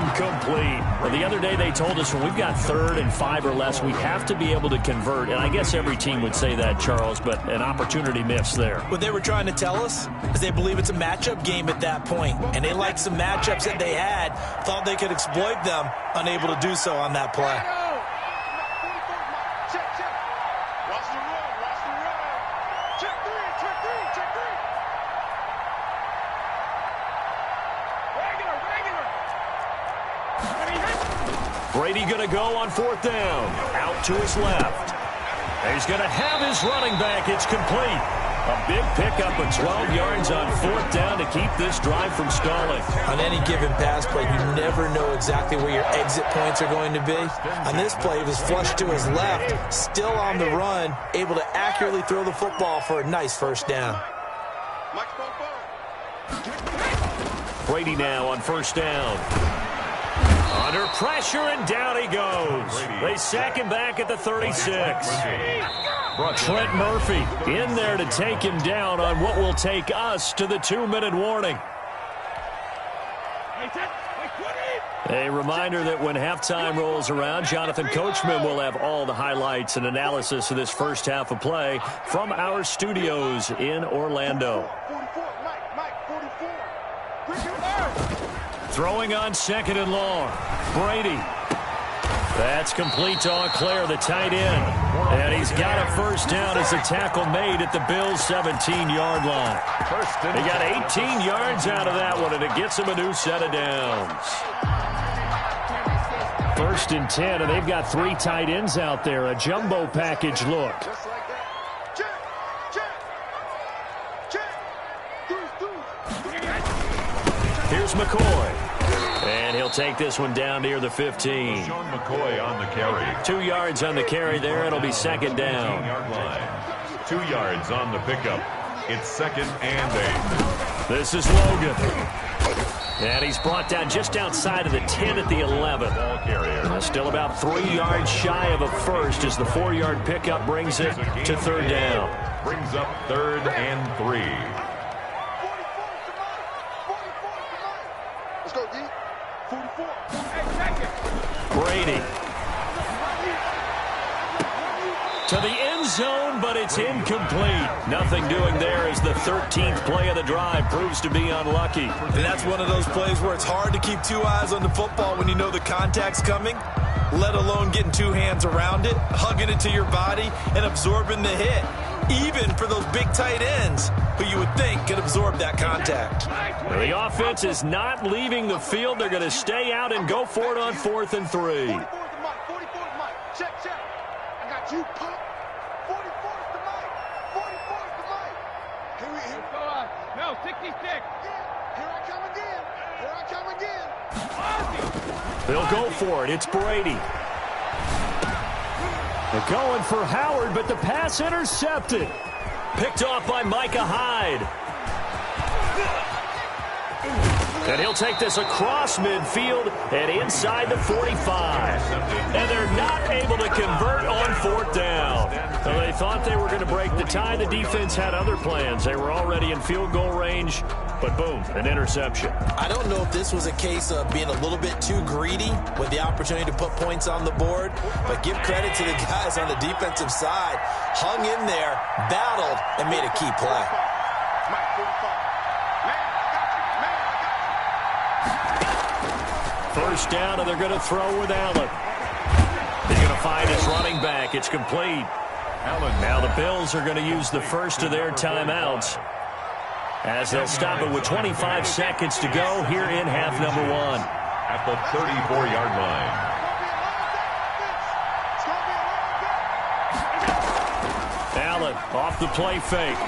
incomplete. Well, the other day they told us when we've got 3rd and 5 or less, we have to be able to convert. And I guess every team would say that, Charles, but an opportunity missed there. What they were trying to tell us is they believe it's a matchup game at that point. And they liked some matchups that they had, thought they could exploit them, unable to do so on that play. Brady going to go on 4th down. Out to his left. He's going to have his running back. It's complete. A big pickup of 12 yards on 4th down to keep this drive from stalling. On any given pass play, you never know exactly where your exit points are going to be. On this play, he was flushed to his left, still on the run, able to accurately throw the football for a nice first down. Brady now on 1st down. Under pressure, and down he goes. They sack him back at the 36. Trent Murphy in there to take him down on what will take us to the 2-minute warning. A reminder that when halftime rolls around, Jonathan Coachman will have all the highlights and analysis of this first half of play from our studios in Orlando. Throwing on 2nd and long. Brady. That's complete to Auclair, the tight end. And he's got a first down as the tackle made at the Bills' 17-yard line. They got 18 yards out of that one, and it gets them a new set of downs. 1st and 10, and they've got 3 tight ends out there. A jumbo package look. Here's McCoy. And he'll take this one down near the 15. Sean McCoy on the carry. 2 yards on the carry there. It'll be 2nd down. 15-yard line. 2 yards on the pickup. It's 2nd and 8. This is Logan. And he's brought down just outside of the 10 at the 11. Ball carrier. Still about 3 yards shy of a first as the 4-yard pickup brings it to 3rd down. Brings up 3rd and 3. Let's go, D. 44. Brady. To the end zone, but it's incomplete. Nothing doing there as the 13th play of the drive proves to be unlucky. And that's one of those plays where it's hard to keep 2 eyes on the football when you know the contact's coming, let alone getting 2 hands around it, hugging it to your body, and absorbing the hit. even for those big tight ends who you would think could absorb that contact. Well, the offense is not leaving the field. They're going to stay out and go for it on 4th and 3. 44's the mic. 44's the mic. Check, check. I got you, pop. 44's the mic. 44's the mic. Here we go. No, 66. Yeah, here I come again. Here I come again. They'll go for it. It's Brady. They're going for Howard, but the pass intercepted. Picked off by Micah Hyde. And he'll take this across midfield and inside the 45. And they're not able to convert on 4th down. So they thought they were going to break the tie. The defense had other plans. They were already in field goal range, but boom, an interception. I don't know if this was a case of being a little bit too greedy with the opportunity to put points on the board, but give credit to the guys on the defensive side. Hung in there, battled, and made a key play. First down, and they're going to throw with Allen. He's going to find his running back. It's complete. Now the Bills are going to use the first of their timeouts as they'll stop it with 25 seconds to go here in half number 1. At the 34-yard line. Allen off the play fake.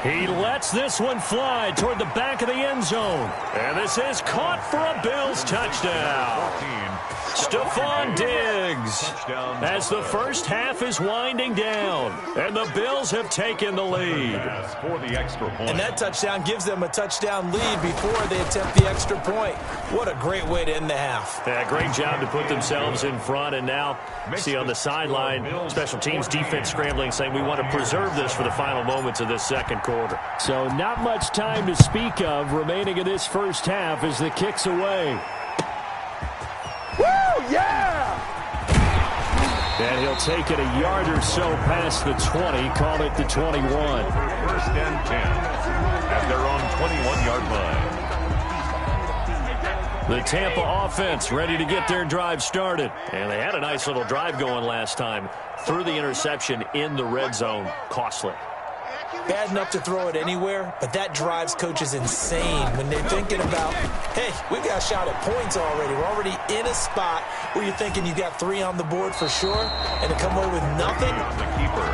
He lets this one fly toward the back of the end zone. And this is caught for a Bills touchdown. Stephon Diggs as the first half is winding down. And the Bills have taken the lead. For the extra point. And that touchdown gives them a touchdown lead before they attempt the extra point. What a great way to end the half. Yeah, great job to put themselves in front. And now, see on the sideline, special teams defense scrambling, saying we want to preserve this for the final moments of this second quarter. So not much time to speak of remaining in this first half as the kick's away. Woo, yeah! And he'll take it a yard or so past the 20, call it the 21. First and 10 at their own 21-yard line. The Tampa offense ready to get their drive started. And they had a nice little drive going last time. Threw the interception in the red zone. Costly. Bad enough to throw it anywhere, but that drives coaches insane when they're thinking about, hey, we got a shot at points already. We're already in a spot where you're thinking you got 3 on the board for sure, and to come away with nothing,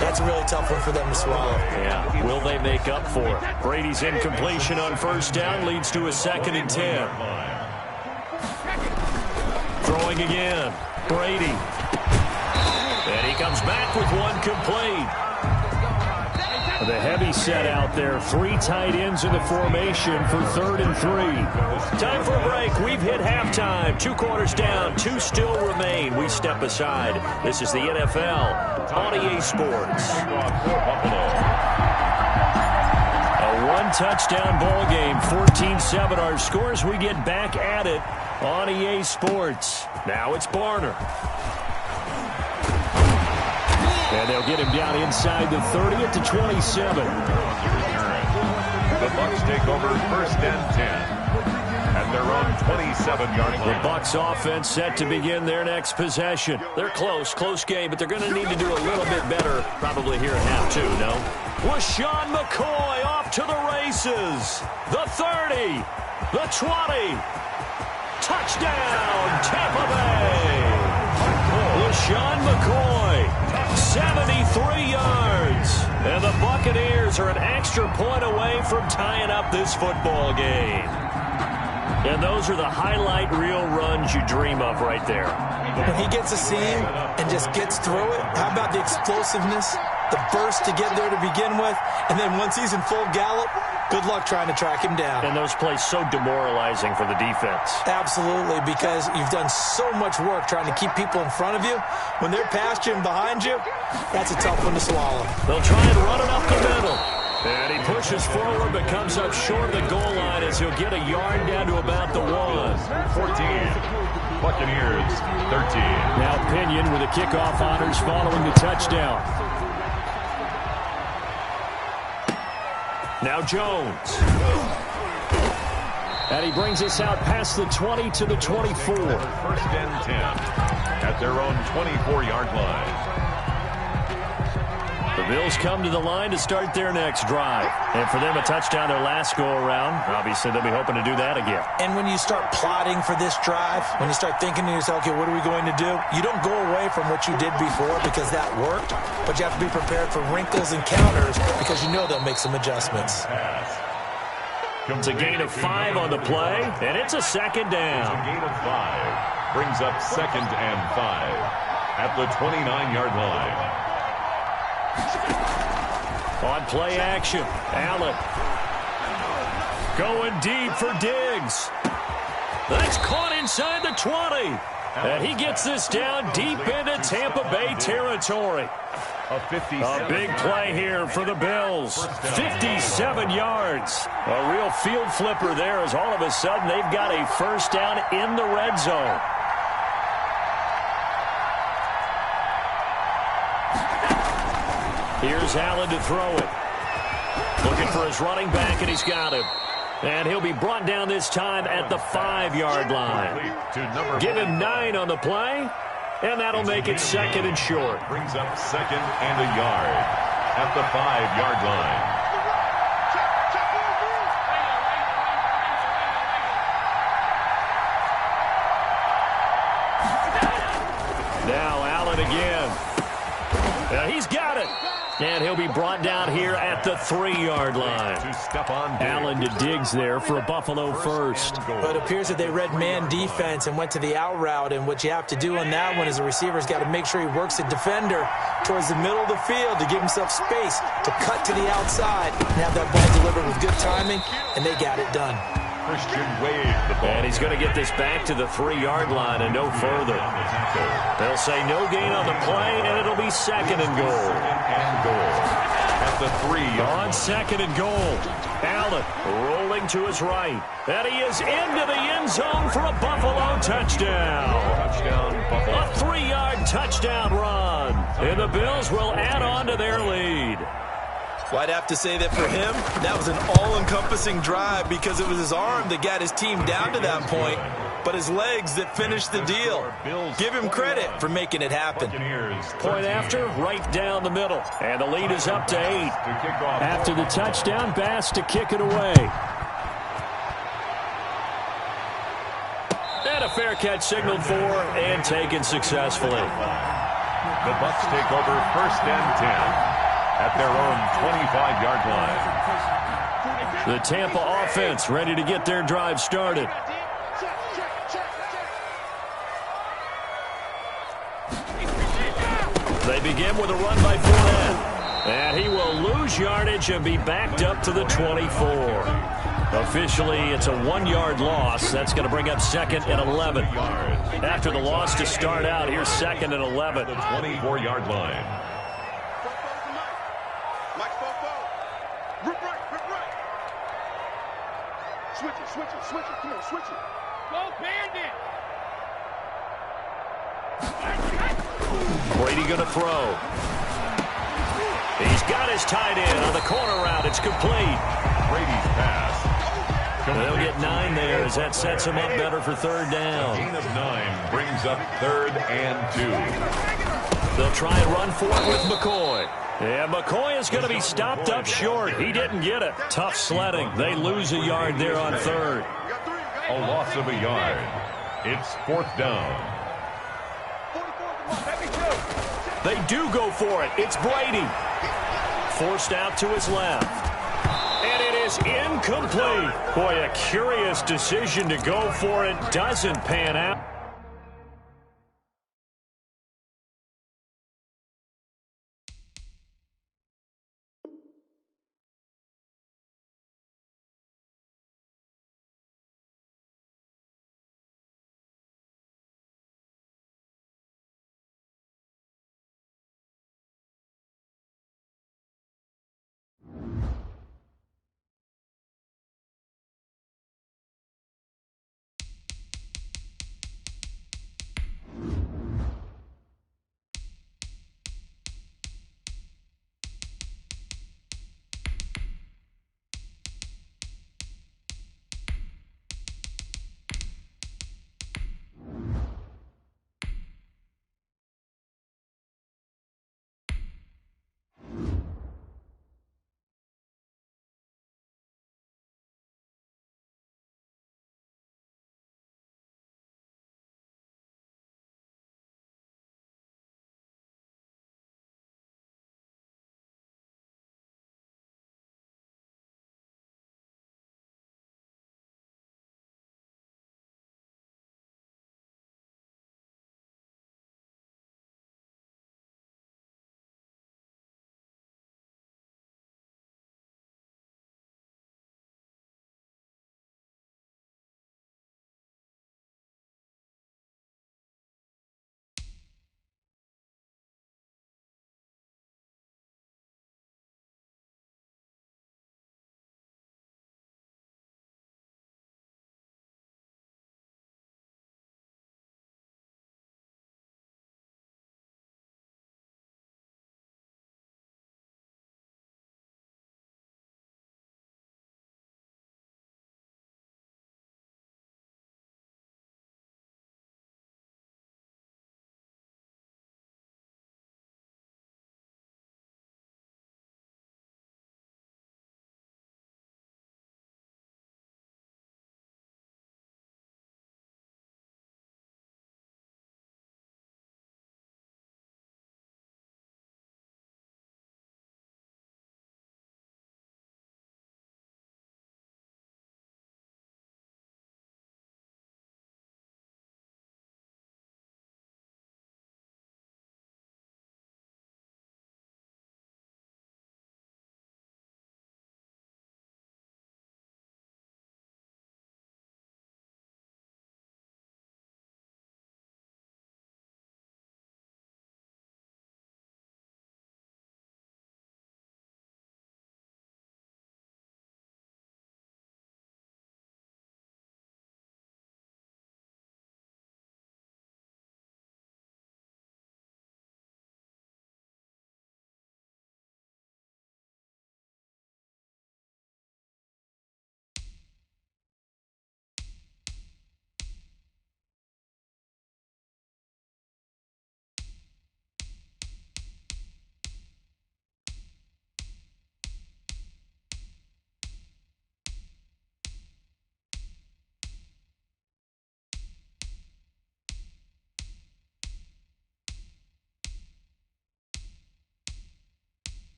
that's a really tough one for them to swallow. Yeah, will they make up for it? Brady's incompletion on first down leads to a 2nd and 10. Throwing again, Brady. And he comes back with one complete. The heavy set out there. 3 tight ends in the formation for 3rd and 3. Time for a break. We've hit halftime. 2 quarters down. 2 still remain. We step aside. This is the NFL on EA Sports. A 1-touchdown ball game. 14-7 our scores. We get back at it on EA Sports. Now it's Barner. And they'll get him down inside the 30 at the 27. The Bucs take over first and 10 at their own 27-yard line. The Bucs offense set to begin their next possession. They're close game, but they're going to need to do a little bit better probably here in half 2, no? LaShawn McCoy off to the races. The 30, the 20. Touchdown, Tampa Bay. LaShawn McCoy, 73 yards. And the Buccaneers are an extra point away from tying up this football game. And those are the highlight reel runs you dream of right there. When he gets a seam and just gets through it, how about the explosiveness, the burst to get there to begin with, and then once he's in full gallop, good luck trying to track him down. And those plays so demoralizing for the defense. Absolutely, because you've done so much work trying to keep people in front of you. When they're past you and behind you, that's a tough one to swallow. They'll try and run it up the middle. And he pushes forward but comes up short of the goal line as he'll get a yard down to about the 1. 14. Buccaneers, 13. Now Pinion with the kickoff honors following the touchdown. Now Jones. And he brings us out past the 20 to the 24. First and 10 at their own 24-yard line. The Bills come to the line to start their next drive. And for them, a touchdown their last go-around. Obviously, they'll be hoping to do that again. And when you start plotting for this drive, when you start thinking to yourself, okay, what are we going to do? You don't go away from what you did before because that worked, but you have to be prepared for wrinkles and counters because you know they'll make some adjustments. It's a gain of 5 on the play, and it's a second down. It's a gain of 5. Brings up 2nd and 5 at the 29-yard line. On play action, Allen going deep for Diggs. That's caught inside the 20. And he gets this down deep into Tampa Bay territory. A big play here for the Bills. 57 yards. A real field flipper there as all of a sudden they've got a first down in the red zone. Here's Allen to throw it. Looking for his running back, and he's got him. And he'll be brought down this time at the 5-yard line. Give him 9 on the play, and that'll make it 2nd and short. Brings up 2nd and a yard at the 5-yard line. Now Allen again. He's got it. And he'll be brought down here at the 3-yard line. Allen to Diggs there for a Buffalo first. But it appears that they read man defense and went to the out route. And what you have to do on that one is the receiver's got to make sure he works the defender towards the middle of the field to give himself space to cut to the outside and have that ball delivered with good timing, and they got it done. And he's going to get this back to the 3-yard line and no further. They'll say no gain on the play, and it'll be 2nd and goal. At the 3-yard on 2nd and goal. Allen rolling to his right. And he is into the end zone for a Buffalo touchdown. A 3-yard touchdown run. And the Bills will add on to their lead. Well, I'd have to say that for him, that was an all-encompassing drive because it was his arm that got his team down to that point, but his legs that finished the deal. Give him credit for making it happen. Point after, right down the middle. And the lead is up to 8. After the touchdown, Bass to kick it away. And a fair catch signaled for and taken successfully. The Bucs take over 1st and 10. At their own 25-yard line. The Tampa offense ready to get their drive started. They begin with a run by Fournette. And he will lose yardage and be backed up to the 24. Officially, it's a 1-yard loss. That's going to bring up 2nd and 11. After the loss to start out, here's 2nd and 11. The 24-yard line. Switch it, come on, switch it. Go Bandit! Brady going to throw. He's got his tight end on the corner route. It's complete. Brady's pass. They'll get 9 there as that sets him up better for 3rd down. A gain of 9 brings up 3rd and 2. They'll try and run for it with McCoy. And McCoy is going to be stopped up short. He didn't get it. Tough sledding. They lose a yard there on 3rd. A loss of a yard. It's 4th down. They do go for it. It's Brady. Forced out to his left. And it is incomplete. Boy, a curious decision to go for it. Doesn't pan out.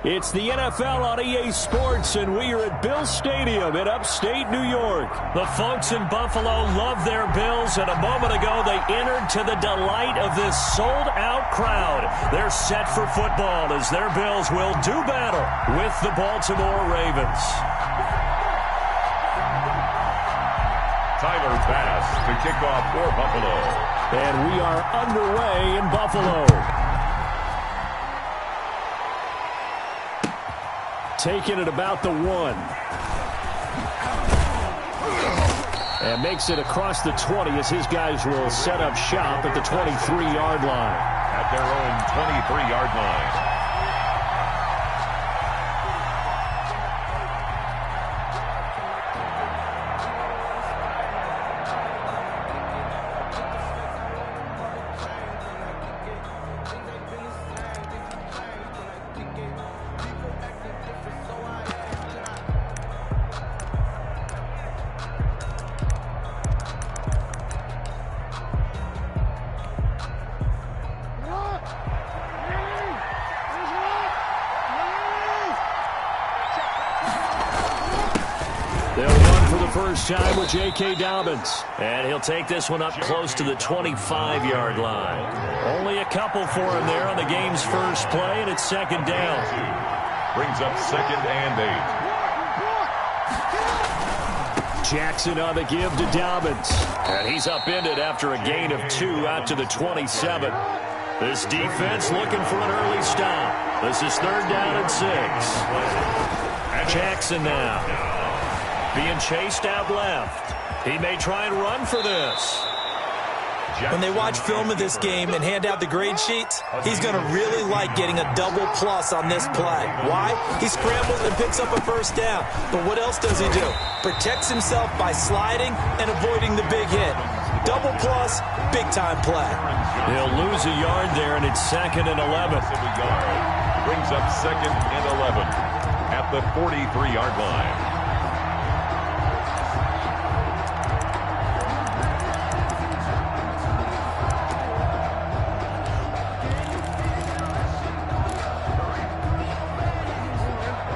It's the NFL on EA Sports, and we are at Bill Stadium in upstate New York. The folks in Buffalo love their Bills, and a moment ago they entered to the delight of this sold-out crowd. They're set for football as their Bills will do battle with the Baltimore Ravens. Tyler Bass to kick off for Buffalo. And we are underway in Buffalo. Taking it about the 1. And makes it across the 20 as his guys will set up shop at the 23-yard line. At their own 23-yard line. Time with J.K. Dobbins. And he'll take this one up close to the 25-yard line. Only a couple for him there on the game's first play, and it's second down. Brings up 2nd and 8. Jackson on the give to Dobbins. And he's upended after a gain of 2 out to the 27. This defense looking for an early stop. This is 3rd down and 6. Jackson now. Being chased out left. He may try and run for this. When they watch film of this game and hand out the grade sheets, he's going to really like getting a double plus on this play. Why? He scrambles and picks up a first down. But what else does he do? Protects himself by sliding and avoiding the big hit. Double plus, big-time play. He'll lose a yard there, and it's 2nd and 11. Brings up 2nd and 11 at the 43-yard line.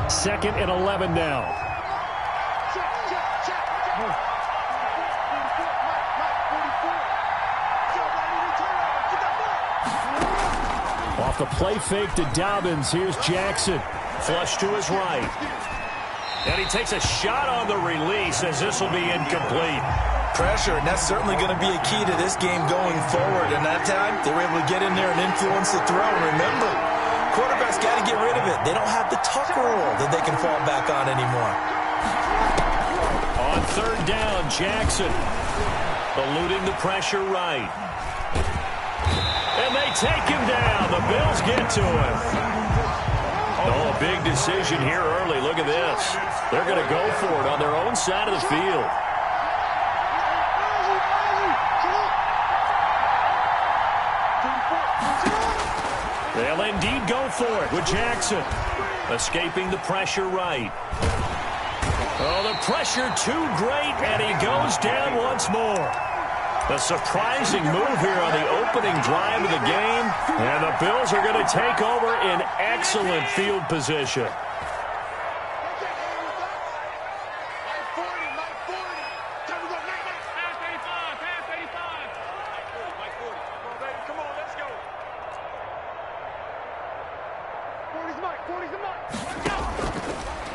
Second and 11 now. Off the play fake to Dobbins. Here's Jackson. Flush to his right. And he takes a shot on the release as this will be incomplete. Pressure, and that's certainly going to be a key to this game going forward. And that time, they were able to get in there and influence the throw. Remember, quarterbacks got to get rid of it. They don't have the tuck rule that they can fall back on anymore. On 3rd down, Jackson eluding the pressure right. And they take him down. The Bills get to him. Oh, a big decision here early. Look at this. They're going to go for it on their own side of the field. They'll indeed go for it with Jackson. Escaping the pressure right. Oh, the pressure too great, and he goes down once more. A surprising move here on the opening drive of the game, and the Bills are going to take over in excellent field position.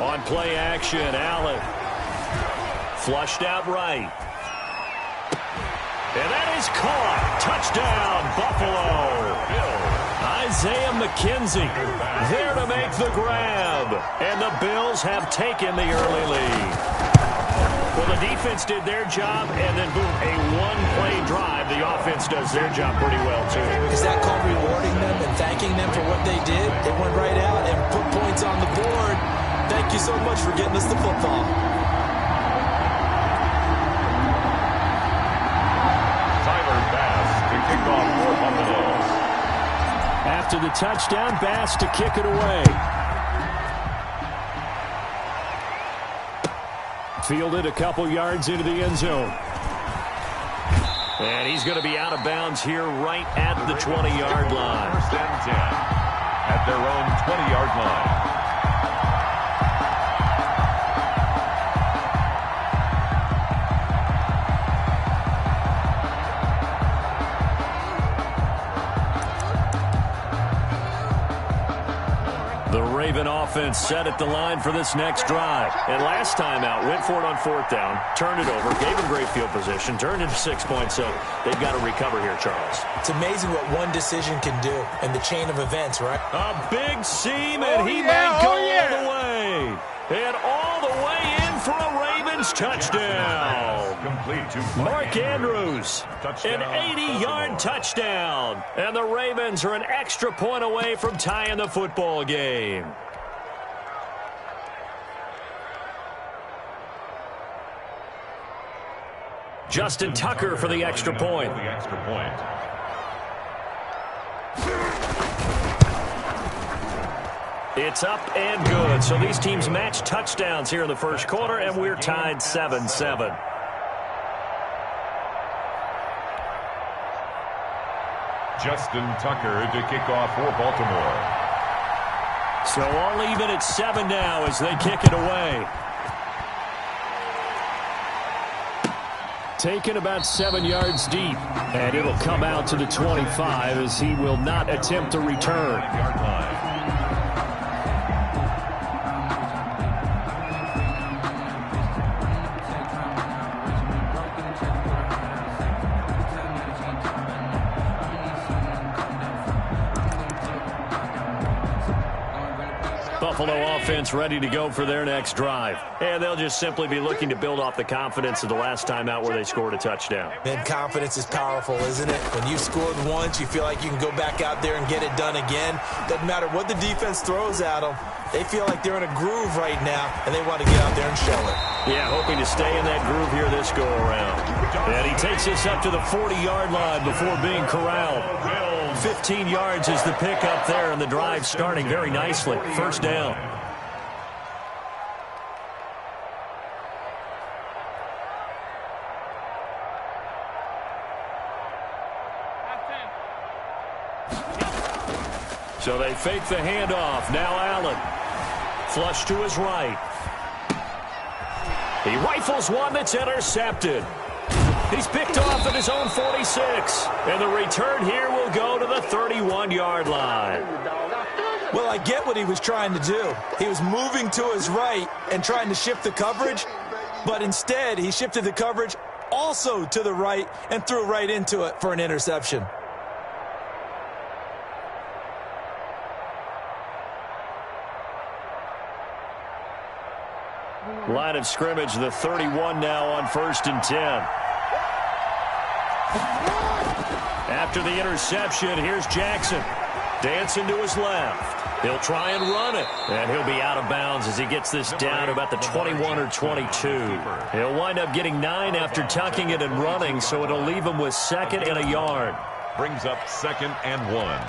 On play action, Allen. Flushed out right. And that is caught. Touchdown, Buffalo. Isaiah McKenzie there to make the grab. And the Bills have taken the early lead. Well, the defense did their job, and then, boom, a one-play drive. The offense does their job pretty well, too. Is that called rewarding them and thanking them for what they did? They went right out and put points on the board. Thank you so much for getting us the football. Tyler Bass to kick off for Buffalo. After the touchdown, Bass to kick it away. Fielded a couple yards into the end zone. And he's going to be out of bounds here right at the 20-yard line. 1st and 10 at their own 20-yard line. Raven offense set at the line for this next drive. And last time out, went for it on 4th down, turned it over, gave them great field position, turned into 6 points, so they've got to recover here, Charles. It's amazing what one decision can do in the chain of events, right? A big seam, and he might go all the way. And all the way in for a Ravens touchdown. Mark Andrews, an 80-yard touchdown. And the Ravens are an extra point away from tying the football game. Justin Tucker for the extra point. It's up and good. So these teams match touchdowns here in the first quarter, and we're tied 7-7. Justin Tucker to kick off for Baltimore. So all even at 7 now as they kick it away. Taken about 7 yards deep, and it'll come out to the 25 as he will not attempt to return. Buffalo offense ready to go for their next drive. And they'll just simply be looking to build off the confidence of the last time out where they scored a touchdown. Man, confidence is powerful, isn't it? When you've scored once, you feel like you can go back out there and get it done again. Doesn't matter what the defense throws at them. They feel like they're in a groove right now, and they want to get out there and show it. Yeah, hoping to stay in that groove here this go-around. And he takes us up to the 40-yard line before being corralled. 15 yards is the pickup there, and the drive starting very nicely. First down. So they fake the handoff. Now Allen. Flush to his right. He rifles one that's intercepted. He's picked off at his own 46. And the return here will go to the 31-yard line. Well, I get what he was trying to do. He was moving to his right and trying to shift the coverage, but instead he shifted the coverage also to the right and threw right into it for an interception. Line of scrimmage, the 31 now on 1st and 10. After the interception, here's Jackson. Dancing to his left. He'll try and run it. And he'll be out of bounds as he gets this down to about the 21 or 22. He'll wind up getting 9 after tucking it and running, so it'll leave him with 2nd and a yard. Brings up 2nd and 1.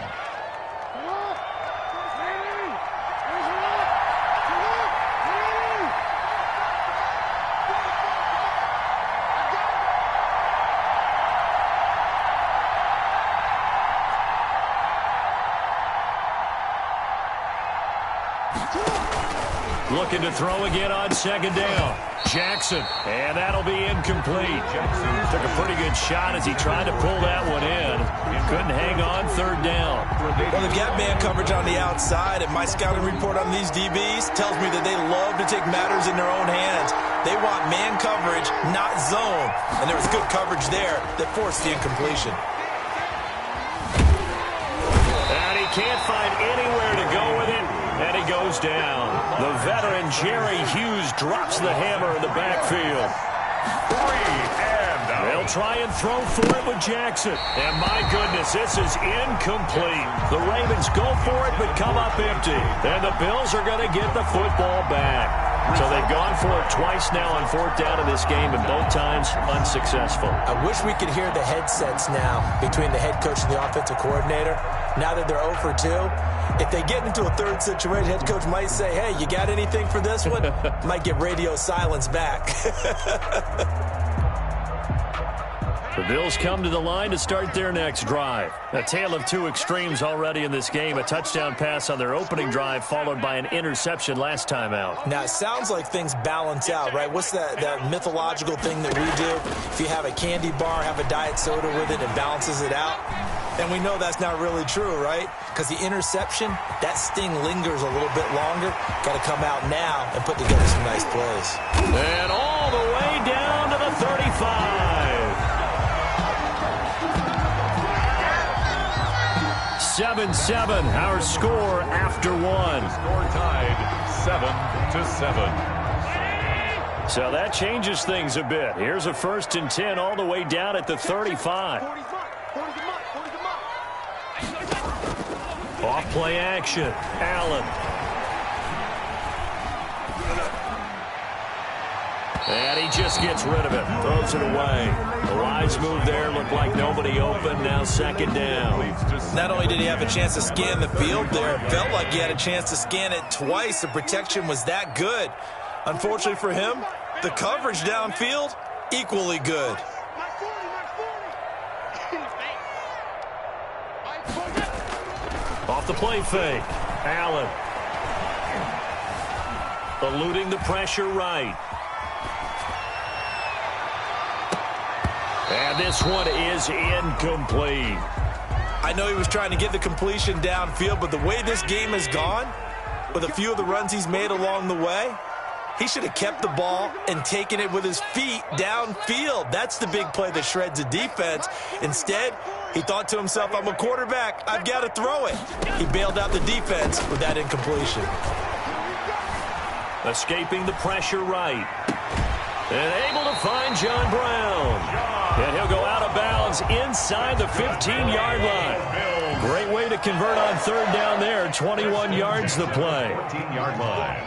Looking to throw again on 2nd down. Jackson, and that'll be incomplete. Jackson took a pretty good shot as he tried to pull that one in. Couldn't hang on 3rd down. Well, the gap man coverage on the outside, and my scouting report on these DBs tells me that they love to take matters in their own hands. They want man coverage, not zone. And there was good coverage there that forced the incompletion. And he can't find anywhere to go with it. And he goes down. The veteran Jerry Hughes drops the hammer in the backfield. They'll try and throw for it with Jackson. And my goodness, this is incomplete. The Ravens go for it but come up empty. And the Bills are going to get the football back. So they've gone for it twice now on 4th down in this game, and both times unsuccessful. I wish we could hear the headsets now between the head coach and the offensive coordinator. Now that they're 0 for 2, if they get into a 3rd situation, head coach might say, hey, you got anything for this one? Might get radio silence back. The Bills come to the line to start their next drive. A tale of 2 extremes already in this game. A touchdown pass on their opening drive, followed by an interception last time out. Now, it sounds like things balance out, right? What's that mythological thing that we do? If you have a candy bar, have a diet soda with it, it balances it out. And we know that's not really true, right? Because the interception, that sting lingers a little bit longer. Got to come out now and put together some nice plays. And all the way down to the 35. 7-7, our score after one. Score tied 7-7. So that changes things a bit. Here's a 1st and 10 all the way down at the 35. Off play action. Allen. And he just gets rid of it. Throws it away. The wise move there. Looked like nobody open. Now 2nd down. Not only did he have a chance to scan the field there, it felt like he had a chance to scan it twice. The protection was that good. Unfortunately for him, the coverage downfield, equally good. Off the play fake. Allen. Eluding the pressure right. And this one is incomplete. I know he was trying to get the completion downfield, but the way this game has gone, with a few of the runs he's made along the way, he should have kept the ball and taken it with his feet downfield. That's the big play that shreds a defense. Instead, he thought to himself, I'm a quarterback. I've got to throw it. He bailed out the defense with that incompletion. Escaping the pressure right. And able to find John Brown. And he'll go out of bounds inside the 15-yard line. Great way to convert on 3rd down there. 21 yards the play. 15-yard line.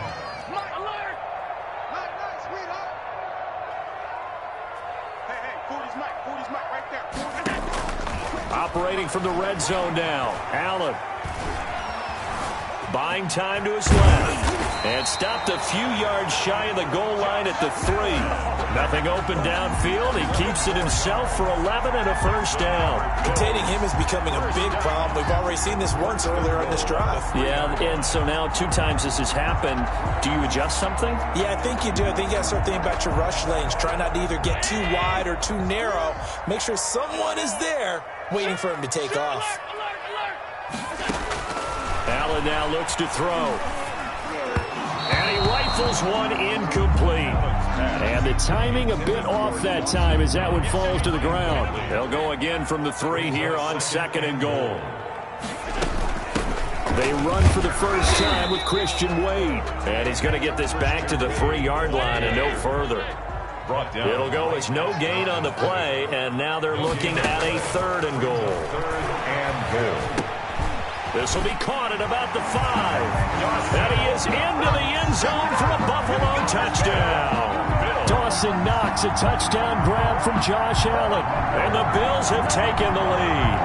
Operating from the red zone now. Allen. Buying time to his left. And stopped a few yards shy of the goal line at the 3. Nothing open downfield. He keeps it himself for 11 and a 1st down. Containing him is becoming a big problem. We've already seen this once earlier in this drive. Yeah, and so now 2 times this has happened. Do you adjust something? Yeah, I think you do. I think you got to start thinking about your rush lanes. Try not to either get too wide or too narrow. Make sure someone is there waiting for him to take off. Allen now looks to throw. And he rifles one incomplete. And the timing a bit off that time as that one falls to the ground. They'll go again from the 3 here on 2nd and goal. They run for the first time with Christian Wade. And he's going to get this back to the 3-yard line and no further. It'll go as no gain on the play, and now they're looking at a 3rd and goal. 3rd and goal. This will be caught at about the 5. And he is into the end zone for a Buffalo touchdown. Dawson Knox, a touchdown grab from Josh Allen. And the Bills have taken the lead.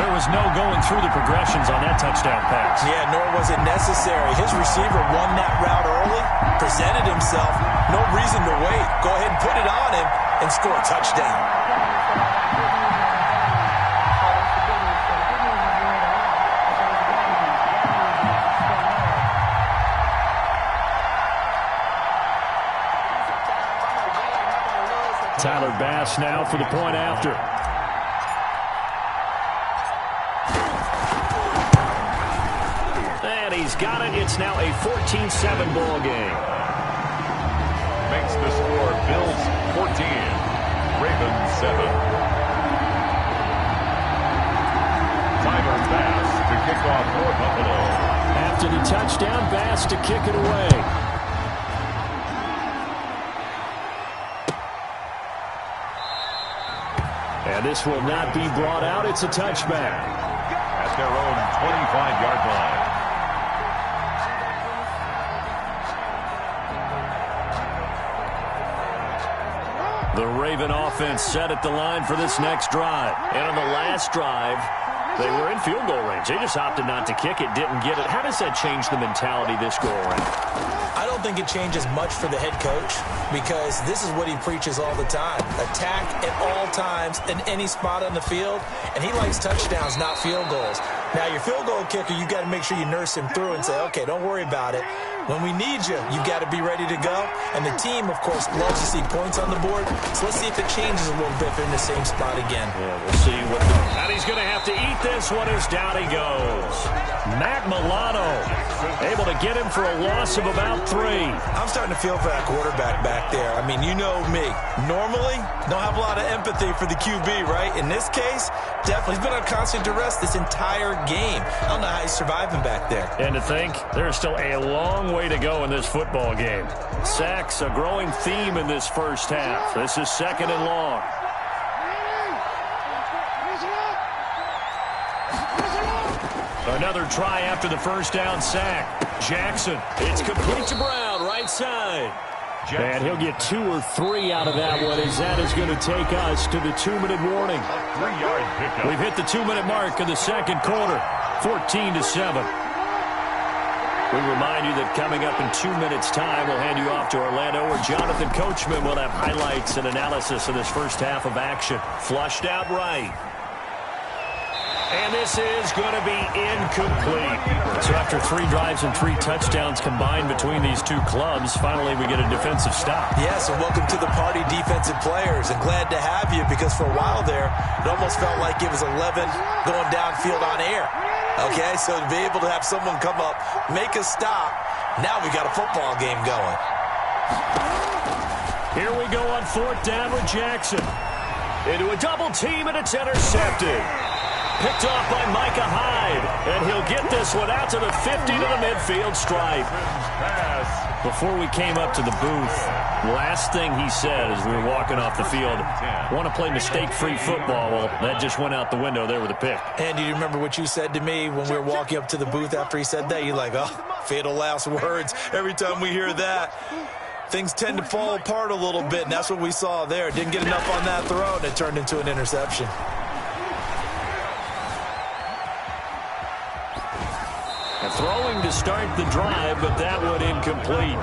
There was no going through the progressions on that touchdown pass. Yeah, nor was it necessary. His receiver won that route early, presented himself. No reason to wait. Go ahead and put it on him and score a touchdown. Tyler Bass now for the point after. And he's got it. It's now a 14-7 ball game. Makes the score Bills 14, Ravens 7. Tyler Bass to kick off for Buffalo. After the touchdown, Bass to kick it away. And this will not be brought out. It's a touchback. At their own 25-yard line. The Raven offense set at the line for this next drive. And on the last drive, they were in field goal range. They just opted not to kick it, didn't get it. How does that change the mentality this go around? I don't think it changes much for the head coach because this is what he preaches all the time. Attack at all times in any spot on the field, and he likes touchdowns, not field goals. Now, your field goal kicker, you got to make sure you nurse him through and say, okay, don't worry about it. When we need you, you've got to be ready to go. And the team, of course, loves to see points on the board. So let's see if it changes a little bit if they're in the same spot again. Yeah, we'll see what and he's going to have to eat this one as down he goes. Matt Milano able to get him for a loss of about 3. I'm starting to feel for that quarterback back there. I mean, you know me. Normally, don't have a lot of empathy for the QB, right? In this case, definitely. He's been on constant duress this entire game. I don't know how he's surviving back there. And to think, there's still a long way to go in this football game. Sacks, a growing theme in this first half. This is 2nd and long. Another try after the first down sack. Jackson, it's complete to Brown, right side. And he'll get 2 or 3 out of that one, as that is going to take us to the 2-minute warning. 3-yard pickup. We've hit the 2-minute mark of the second quarter, 14-7. We remind you that coming up in 2 minutes' time, we'll hand you off to Orlando, where Jonathan Coachman will have highlights and analysis of this first half of action. Flushed out right. And this is going to be incomplete. So after 3 drives and 3 touchdowns combined between these two clubs, finally we get a defensive stop. Yes, and welcome to the party, defensive players. And glad to have you, because for a while there, it almost felt like it was 11 going downfield on air. Okay, so to be able to have someone come up, make a stop, now we got a football game going. Here we go on 4th down with Jackson. Into a double team, and it's intercepted. Picked off by Micah Hyde, and he'll get this one out to the 50 to the midfield stripe. Before we came up to the booth, last thing he said as we were walking off the field, want to play mistake-free football. Well, that just went out the window there with a pick. And do you remember what you said to me when we were walking up to the booth after he said that? You're like, oh, fatal last words. Every time we hear that, things tend to fall apart a little bit, and that's what we saw there. Didn't get enough on that throw, and it turned into an interception. Throwing to start the drive, but that one incomplete.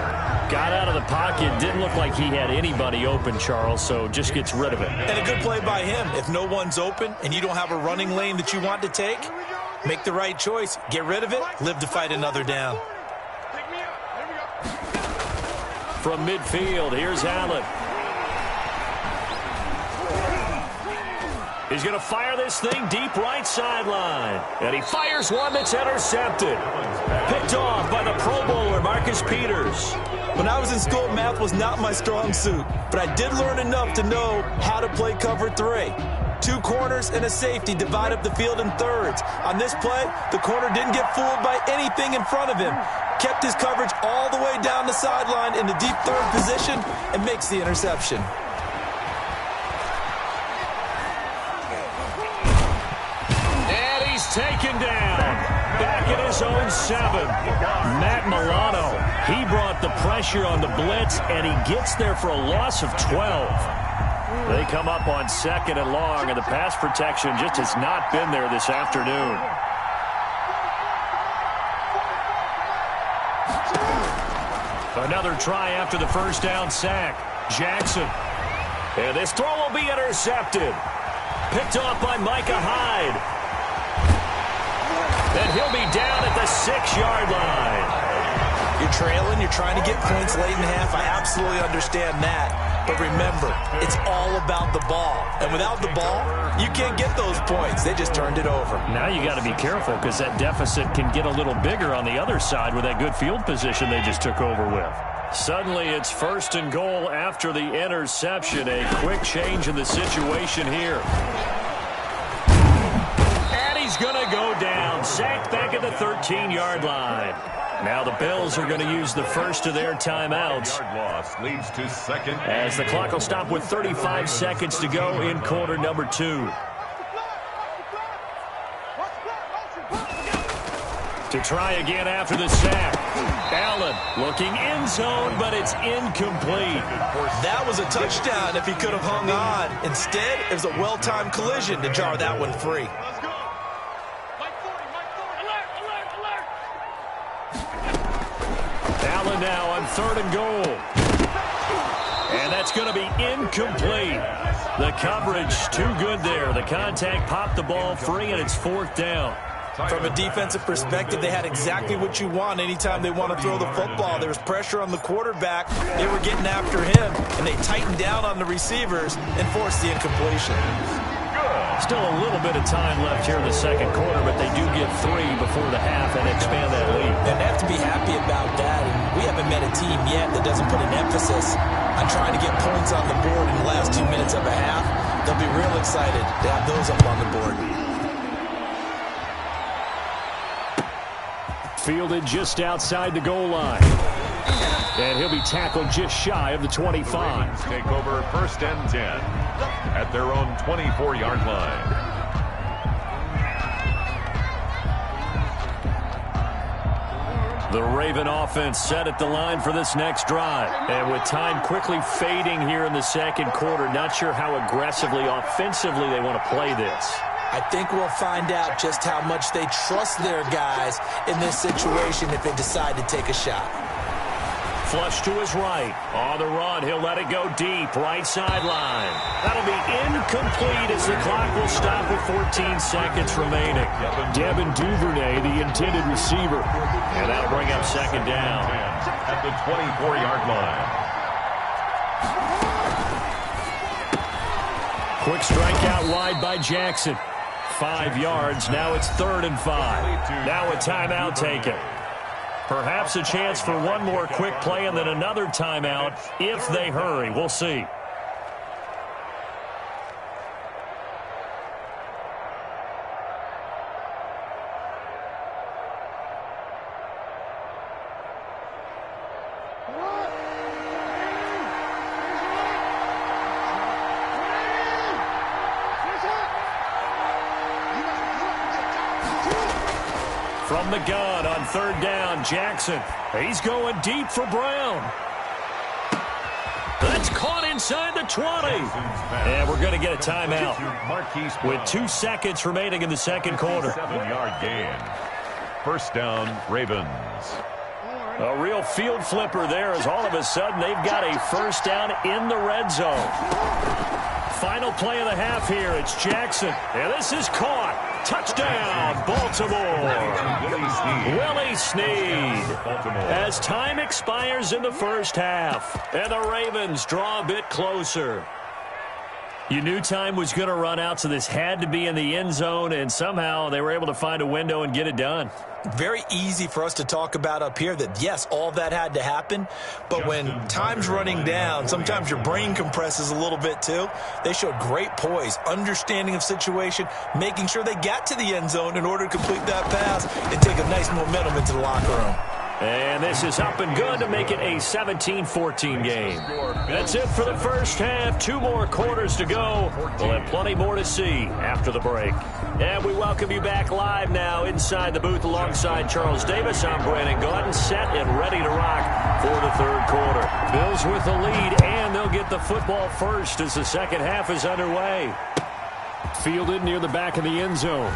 Got out of the pocket, didn't look like he had anybody open, Charles, so just gets rid of it. And a good play by him. If no one's open and you don't have a running lane that you want to take, make the right choice. Get rid of it, live to fight another down. From midfield, here's Allen. He's going to fire this thing deep right sideline. And he fires one that's intercepted. Picked off by the Pro Bowler, Marcus Peters. When I was in school, math was not my strong suit. But I did learn enough to know how to play cover 3. 2 corners and a safety divide up the field in thirds. On this play, the corner didn't get fooled by anything in front of him. Kept his coverage all the way down the sideline in the deep third position and makes the interception. Taken down, back at his own 7. Matt Milano, he brought the pressure on the blitz, and he gets there for a loss of 12. They come up on 2nd and long, and the pass protection just has not been there this afternoon. Another try after the first down sack. Jackson. And this throw will be intercepted. Picked off by Micah Hyde. And he'll be down at the 6-yard line. You're trailing, you're trying to get points late in the half. I absolutely understand that. But remember, it's all about the ball. And without the ball, you can't get those points. They just turned it over. Now you got to be careful, because that deficit can get a little bigger on the other side with that good field position they just took over with. Suddenly it's 1st and goal after the interception. A quick change in the situation here. He's going to go down, sacked back at the 13-yard line. Now the Bills are going to use the first of their timeouts. Loss leads to 2nd. As the clock will stop with 35 seconds to go in quarter number 2. To try again after the sack. Allen looking end zone, but it's incomplete. That was a touchdown if he could have hung on. Instead, it was a well-timed collision to jar that one free. Allen now on 3rd and goal. And that's going to be incomplete. The coverage too good there. The contact popped the ball free, and it's 4th down. From a defensive perspective, they had exactly what you want anytime they want to throw the football. There was pressure on the quarterback. They were getting after him, and they tightened down on the receivers and forced the incompletion. Still a little bit of time left here in the second quarter, but they do get 3 before the half and expand that lead. And they have to be happy about that. And we haven't met a team yet that doesn't put an emphasis on trying to get points on the board in the last 2 minutes of a half. They'll be real excited to have those up on the board. Fielded just outside the goal line. And he'll be tackled just shy of the 25. Take over 1st and 10 at their own 24-yard line. The Raven offense set at the line for this next drive. And with time quickly fading here in the second quarter, not sure how aggressively, offensively they want to play this. I think we'll find out just how much they trust their guys in this situation if they decide to take a shot. Flush to his right. On the run, he'll let it go deep. Right sideline. That'll be incomplete as the clock will stop with 14 seconds remaining. Devin Duvernay, the intended receiver. And that'll bring up second down. At the 24-yard line. Quick strikeout wide by Jackson. 5 yards. Now it's 3rd and 5. Now a timeout taken. Perhaps a chance for one more quick play and then another timeout if they hurry. We'll see. From the gun on 3rd down, Jackson. He's going deep for Brown. That's caught inside the 20. And we're going to get a timeout with 2 seconds remaining in the second quarter. 7-yard gain. 1st down, Ravens. A real field flipper there as all of a sudden they've got a 1st down in the red zone. Final play of the half here. It's Jackson. And this is caught. Touchdown, Baltimore. Willie Snead. As time expires in the first half. And the Ravens draw a bit closer. You knew time was going to run out, so this had to be in the end zone, and somehow they were able to find a window and get it done. Very easy for us to talk about up here that, yes, all that had to happen, but when time's running down, sometimes your brain compresses a little bit too. They showed great poise, understanding of situation, making sure they got to the end zone in order to complete that pass and take a nice momentum into the locker room. And this is up and good to make it a 17-14 game. That's it for the first half. 2 more quarters to go. We'll have plenty more to see after the break. And we welcome you back live now inside the booth alongside Charles Davis. I'm Brandon Gordon, set and ready to rock for the 3rd quarter. Bills with the lead, and they'll get the football first as the second half is underway. Fielded near the back of the end zone.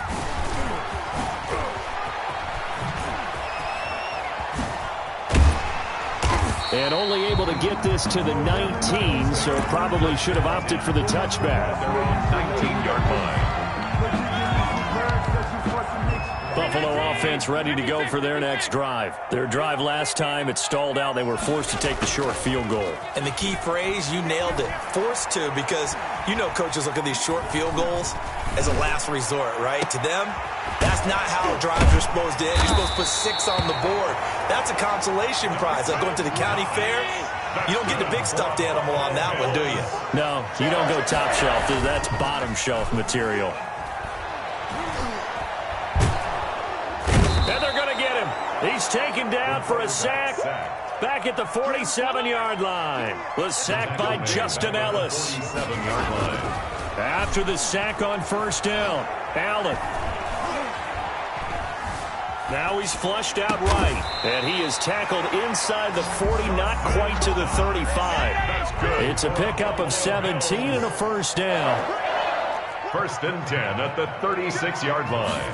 And only able to get this to the 19, so probably should have opted for the touchback. Their own 19-yard line. Buffalo offense ready to go for their next drive. Their drive last time, it stalled out. They were forced to take the short field goal. And the key phrase, you nailed it. Forced to, because you know coaches look at these short field goals as a last resort, right? To them, that's not how drives are supposed to end. You're supposed to put 6 on the board. That's a consolation prize. Like going to the county fair, you don't get the big stuffed animal on that one, do you? No, you don't go top shelf. That's bottom shelf material. And they're going to get him. He's taken down for a sack. Back at the 47-yard line. Was sacked by Justin Ellis. 47-yard line. After the sack on 1st down, Allen. Now he's flushed out right, and he is tackled inside the 40, not quite to the 35. It's a pickup of 17 and a 1st down. 1st and 10 at the 36-yard line.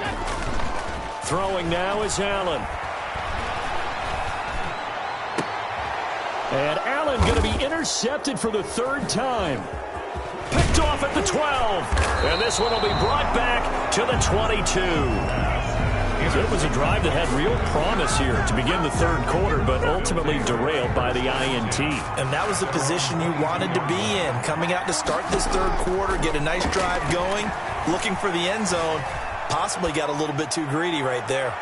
Throwing now is Allen. And Allen going to be intercepted for the 3rd time. Picked off at the 12. And this one will be brought back to the 22. So it was a drive that had real promise here to begin the third quarter, but ultimately derailed by the INT. And that was the position you wanted to be in, coming out to start this third quarter, get a nice drive going, looking for the end zone. Possibly got a little bit too greedy right there.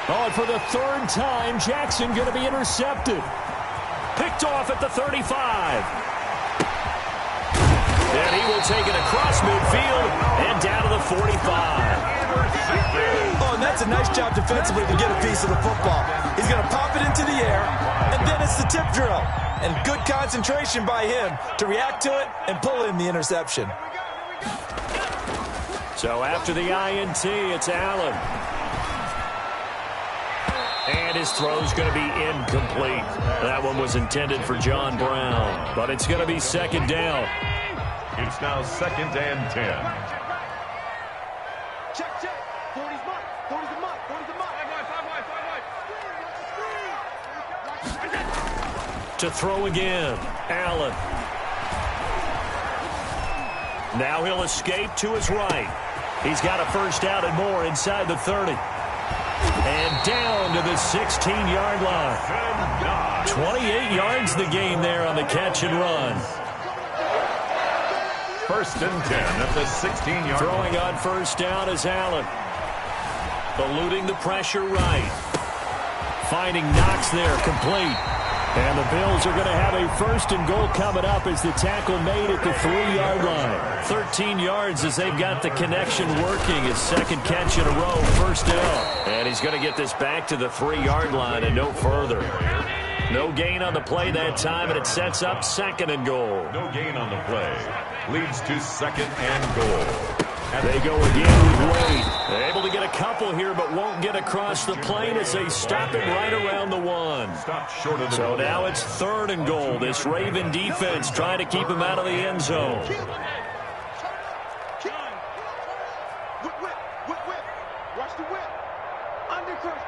Oh, and for the third time, Jackson going to be intercepted. Picked off at the 35. And he will take it across midfield and down to the 45. Oh, and that's a nice job defensively to get a piece of the football. He's going to pop it into the air, and then it's the tip drill. And good concentration by him to react to it and pull in the interception. So after the INT, it's Allen. And his throw's going to be incomplete. That one was intended for John Brown, but it's going to be second down. It's now 2nd and 10. Check, check. 40's mark. 40's the mark. 40's the mark. 5 wide. To throw again, Allen. Now he'll escape to his right. He's got a first down and more inside the 30. And down to the 16-yard line. 28 yards the game there on the catch and run. 1st and 10 at the 16-yard line. Throwing on first down is Allen. Eluding the pressure right. Finding Knox there, complete. And the Bills are going to have a 1st and goal coming up as the tackle made at the 3-yard line. 13 yards as they've got the connection working. His second catch in a row, first down. And he's going to get this back to the 3-yard line and no further. No gain on the play that time, and it sets up 2nd and goal. No gain on the play. Leads to 2nd and goal. And they go again with Wade. Able to get a couple here, but won't get across the plane as they stop it right around the 1. Stop short of the So goal. now it's 3rd and goal. This Raven defense trying to keep him out of the end zone. Whip. Watch the whip. Undercrush.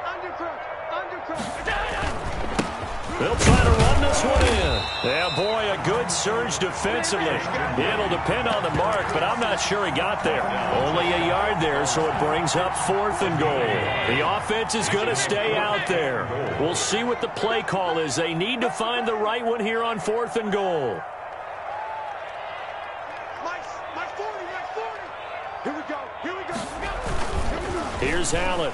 They'll try to run this one in. Yeah, boy, a good surge defensively. It'll depend on the mark, but I'm not sure he got there. Only a yard there, so it brings up 4th and goal. The offense is going to stay out there. We'll see what the play call is. They need to find the right one here on 4th and goal. My 40. Here we go. Here's Allen.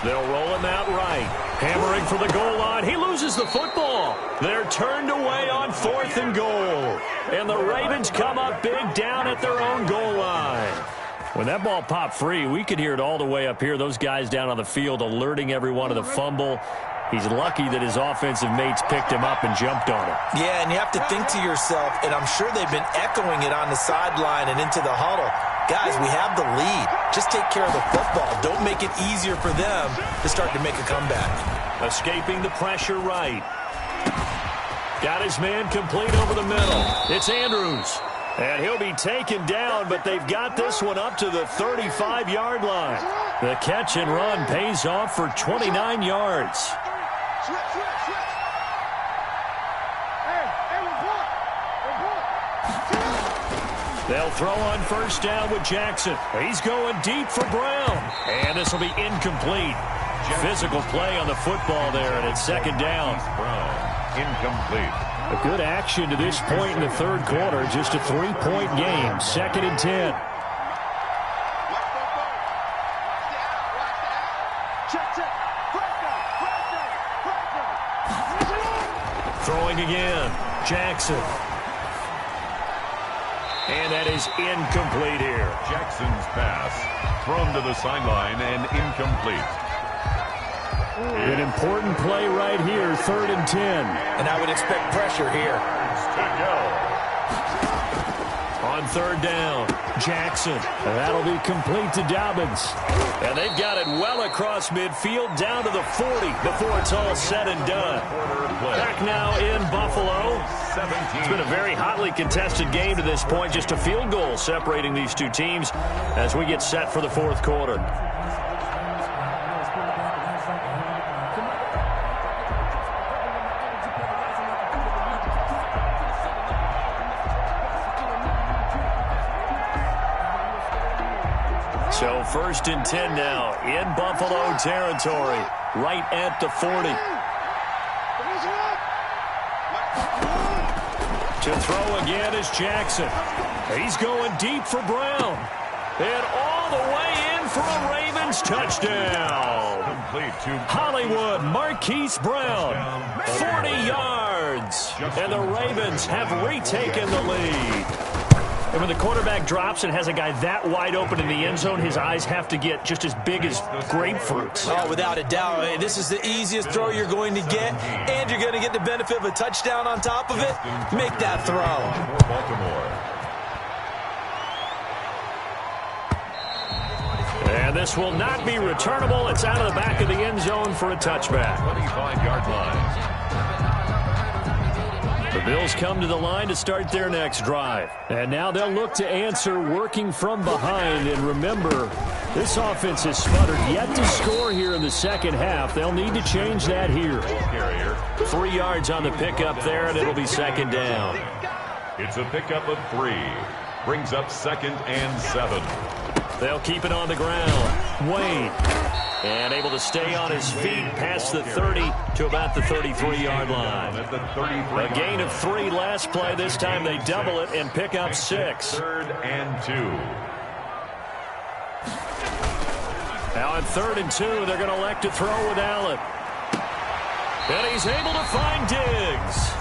They'll roll him out right. Hammering for the goal line. He loses the football. They're turned away on 4th and goal. And the Ravens come up big down at their own goal line. When that ball popped free, we could hear it all the way up here. Those guys down on the field alerting everyone of the fumble. He's lucky that his offensive mates picked him up and jumped on him. Yeah, and you have to think to yourself, and I'm sure they've been echoing it on the sideline and into the huddle. Guys, we have the lead. Just take care of the football. Don't make it easier for them to start to make a comeback. Escaping the pressure right. Got his man complete over the middle. It's Andrews. And he'll be taken down, but they've got this one up to the 35-yard line. The catch and run pays off for 29 yards. They'll throw on first down with Jackson. He's going deep for Brown. And this will be incomplete. Physical play on the football there, and it's 2nd down. Brown, incomplete. A good action to this point in the third quarter. Just a 3-point game. 2nd and 10. Throwing again. Jackson. And that is incomplete here. Jackson's pass thrown to the sideline and incomplete. An important play right here, 3rd and 10. And I would expect pressure here. To go. On 3rd down, Jackson. And that'll be complete to Dobbins. And they've got it well across midfield down to the 40 before it's all said and done. Back now in Buffalo. 17. It's been a very hotly contested game to this point. Just a field goal separating these two teams as we get set for the 4th quarter. So 1st and 10 now in Buffalo territory, right at the 40. To throw again is Jackson. He's going deep for Brown. And all the way in for a Ravens touchdown. Complete to Hollywood Marquise Brown, 40 yards. And the Ravens have retaken the lead. And when the quarterback drops and has a guy that wide open in the end zone, his eyes have to get just as big as grapefruits. Oh, without a doubt. This is the easiest throw you're going to get, and you're going to get the benefit of a touchdown on top of it. Make that throw. Baltimore. And this will not be returnable. It's out of the back of the end zone for a touchback. 25-yard line. The Bills come to the line to start their next drive. And now they'll look to answer working from behind. And remember, this offense has sputtered yet to score here in the second half. They'll need to change that here. 3 yards on the pickup there, and it'll be 2nd down. It's a pickup of 3. Brings up 2nd and 7. They'll keep it on the ground. Wade. And able to stay on his feet past the 30 to about the 33-yard line. A gain of 3 last play. This time they double it and pick up 6. 3rd and 2. Now on 3rd and 2, they're going to elect to throw with Allen. And he's able to find Diggs.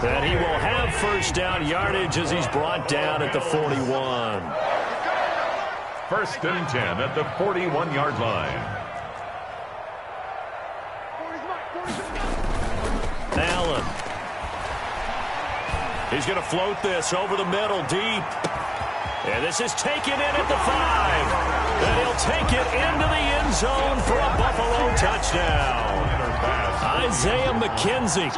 And he will have 1st down yardage as he's brought down at the 41. 1st and 10 at the 41-yard line. Allen. He's going to float this over the middle deep. And this is taken in at the 5. And he'll take it into the end zone for a Buffalo touchdown. Isaiah McKenzie.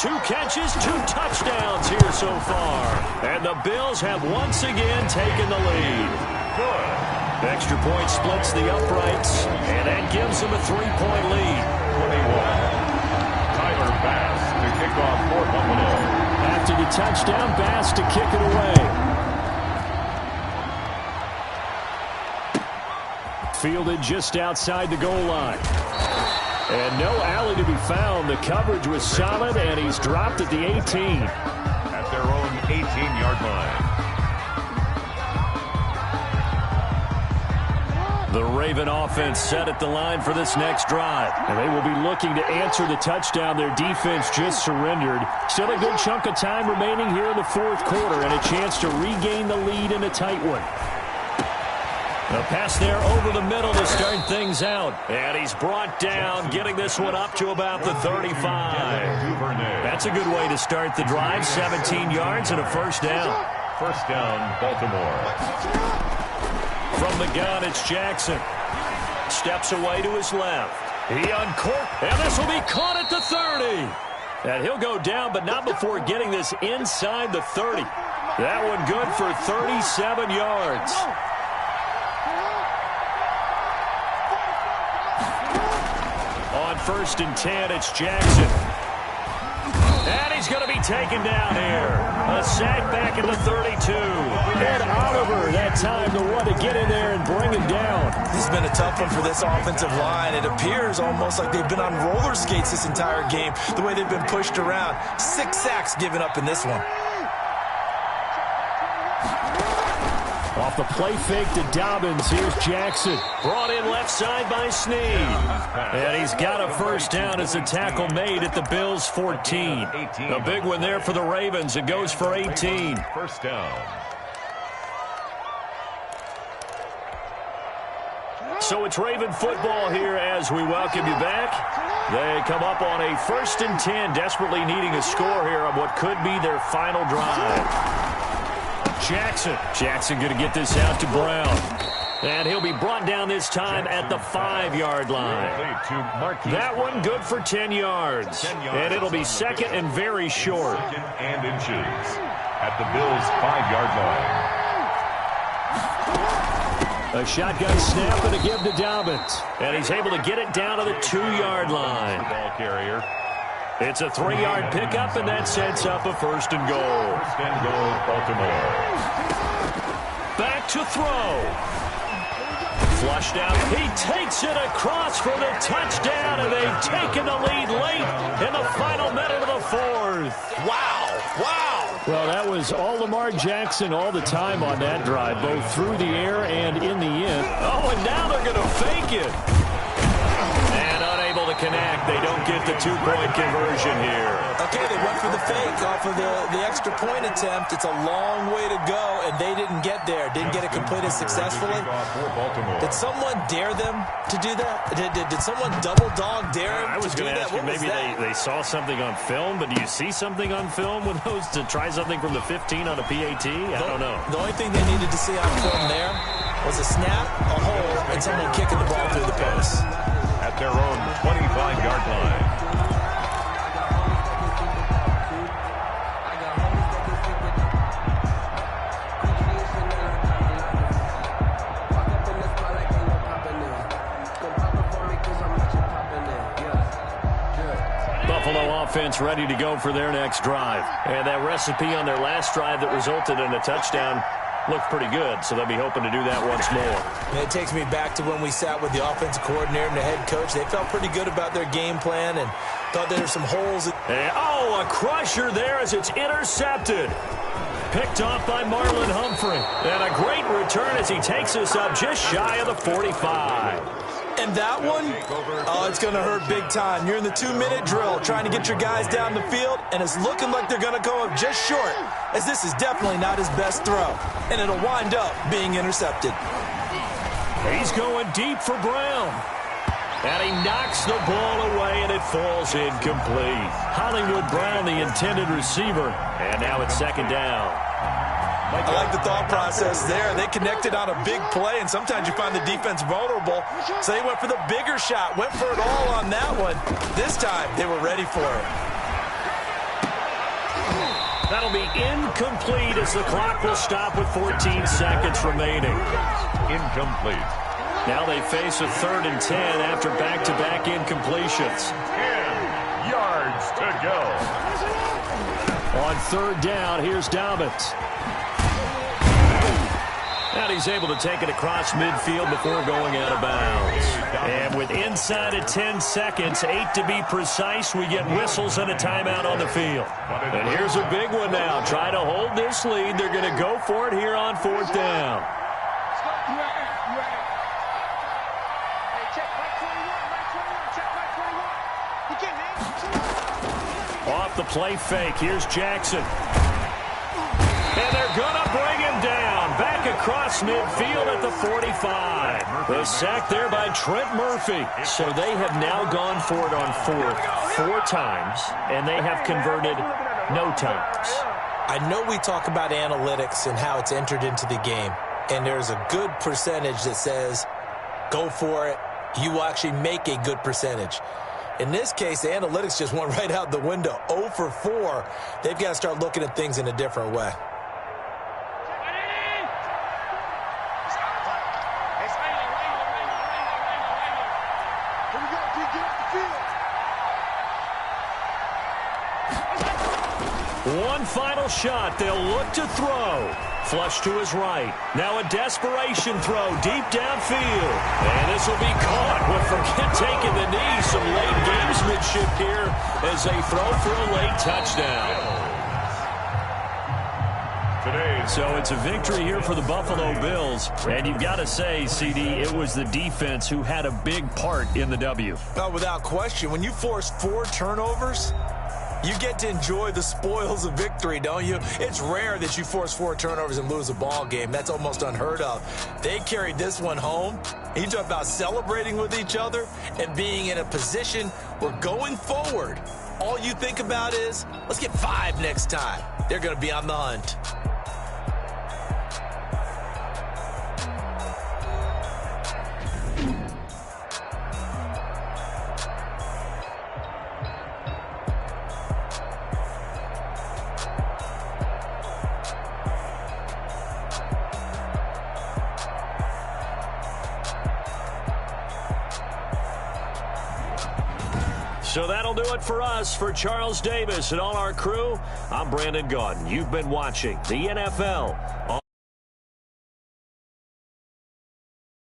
2 catches, 2 touchdowns here so far. And the Bills have once again taken the lead. Good. Extra point splits the uprights, and that gives them a 3-point lead. 21. Tyler Bass to kick off for Buffalo. After the touchdown, Bass to kick it away. Fielded just outside the goal line. And no alley to be found. The coverage was solid, and he's dropped at the 18. At their own 18-yard line. The Raven offense set at the line for this next drive. And they will be looking to answer the touchdown their defense just surrendered. Still a good chunk of time remaining here in the 4th quarter and a chance to regain the lead in a tight one. A pass there over the middle to start things out. And he's brought down, getting this one up to about the 35. That's a good way to start the drive. 17 yards and a 1st down. 1st down, Baltimore. From the gun, it's Jackson. Steps away to his left. He uncorked, and this will be caught at the 30. And he'll go down, but not before getting this inside the 30. That one good for 37 yards. On 1st and 10, it's Jackson. And he's going to be taken down here. A sack back at the 32. And Oliver, that time, the one to get in there and bring him down. This has been a tough one for this offensive line. It appears almost like they've been on roller skates this entire game, the way they've been pushed around. 6 sacks given up in this one. Off the play fake to Dobbins, here's Jackson. Brought in left side by Snead. And he's got a 1st down as a tackle made at the Bills' 14. A big one there for the Ravens. It goes for 18. 1st down. So it's Raven football here as we welcome you back. They come up on a 1st and 10, desperately needing a score here on what could be their final drive. Jackson going to get this out to Brown. And he'll be brought down this time at the 5-yard line. That one good for 10 yards. And it'll be 2nd and very short. 2nd and inches at the Bills' 5-yard line. A shotgun snap and a give to Dobbins. And he's able to get it down to the 2-yard line. Ball carrier. It's a 3-yard pickup, and that sets up a 1st and goal. 1st and goal, Baltimore. Back to throw. Flushed out. He takes it across for the touchdown, and they've taken the lead late in the final minute of the fourth. Wow. Wow. Well, that was all Lamar Jackson all the time on that drive, both through the air and in the end. Oh, and now they're going to fake it. And unable to connect. They don't get the two-point conversion here. Okay, they went for the fake off of the extra point attempt. It's a long way to go, and they didn't get there. Didn't get it completed successfully. Did someone dare them to do that? Did someone double dog dare them I was going to ask you, maybe they saw something on film, but do you see something on film with those to try something from the 15 on a PAT? I don't know. The only thing they needed to see on film there was a snap, a hole, and someone kicking the ball through the post. At their own 25-yard line. Buffalo offense ready to go for their next drive. And that recipe on their last drive that resulted in a touchdown looked pretty good, so they'll be hoping to do that once more. And it takes me back to when we sat with the offensive coordinator and the head coach. They felt pretty good about their game plan and thought there were some holes. And, oh, a crusher there as it's intercepted. Picked off by Marlon Humphrey. And a great return as he takes us up just shy of the 45. And that one, oh, it's going to hurt big time. You're in the 2-minute drill trying to get your guys down the field, and it's looking like they're going to go up just short, as this is definitely not his best throw. And it'll wind up being intercepted. He's going deep for Brown. And he knocks the ball away, and it falls incomplete. Hollywood Brown, the intended receiver. And now it's second down. I like the thought process there. They connected on a big play, and sometimes you find the defense vulnerable. So they went for the bigger shot, went for it all on that one. This time, they were ready for it. That'll be incomplete as the clock will stop with 14 seconds remaining. Incomplete. Now they face a 3rd and 10 after back-to-back incompletions. 10 yards to go. On 3rd down, here's Dobbins. And he's able to take it across midfield before going out of bounds. And with inside of 10 seconds, 8 to be precise, we get whistles and a timeout on the field. And here's a big one now. Try to hold this lead. They're going to go for it here on 4th down. Off the play fake, here's Jackson. And they're going to bring him down. Back across midfield at the 45. The sack there by Trent Murphy. So they have now gone for it on 4th 4 times, and they have converted no times. I know we talk about analytics and how it's entered into the game, and there's a good percentage that says, go for it. You will actually make a good percentage. In this case, the analytics just went right out the window. 0 for 4. They've got to start looking at things in a different way. One final shot. They'll look to throw. Flush to his right. Now a desperation throw deep downfield. And this will be caught. Well, forget taking the knee. Some late gamesmanship here as they throw for a late touchdown. So it's a victory here for the Buffalo Bills. And you've got to say, CD, it was the defense who had a big part in the W. Oh, without question. When you force 4 turnovers, you get to enjoy the spoils of victory, don't you? It's rare that you force 4 turnovers and lose a ball game. That's almost unheard of. They carried this one home. You talk about celebrating with each other and being in a position where going forward, all you think about is, let's get 5 next time. They're going to be on the hunt. So that'll do it for us. For Charles Davis and all our crew, I'm Brandon Gaudin. You've been watching the NFL on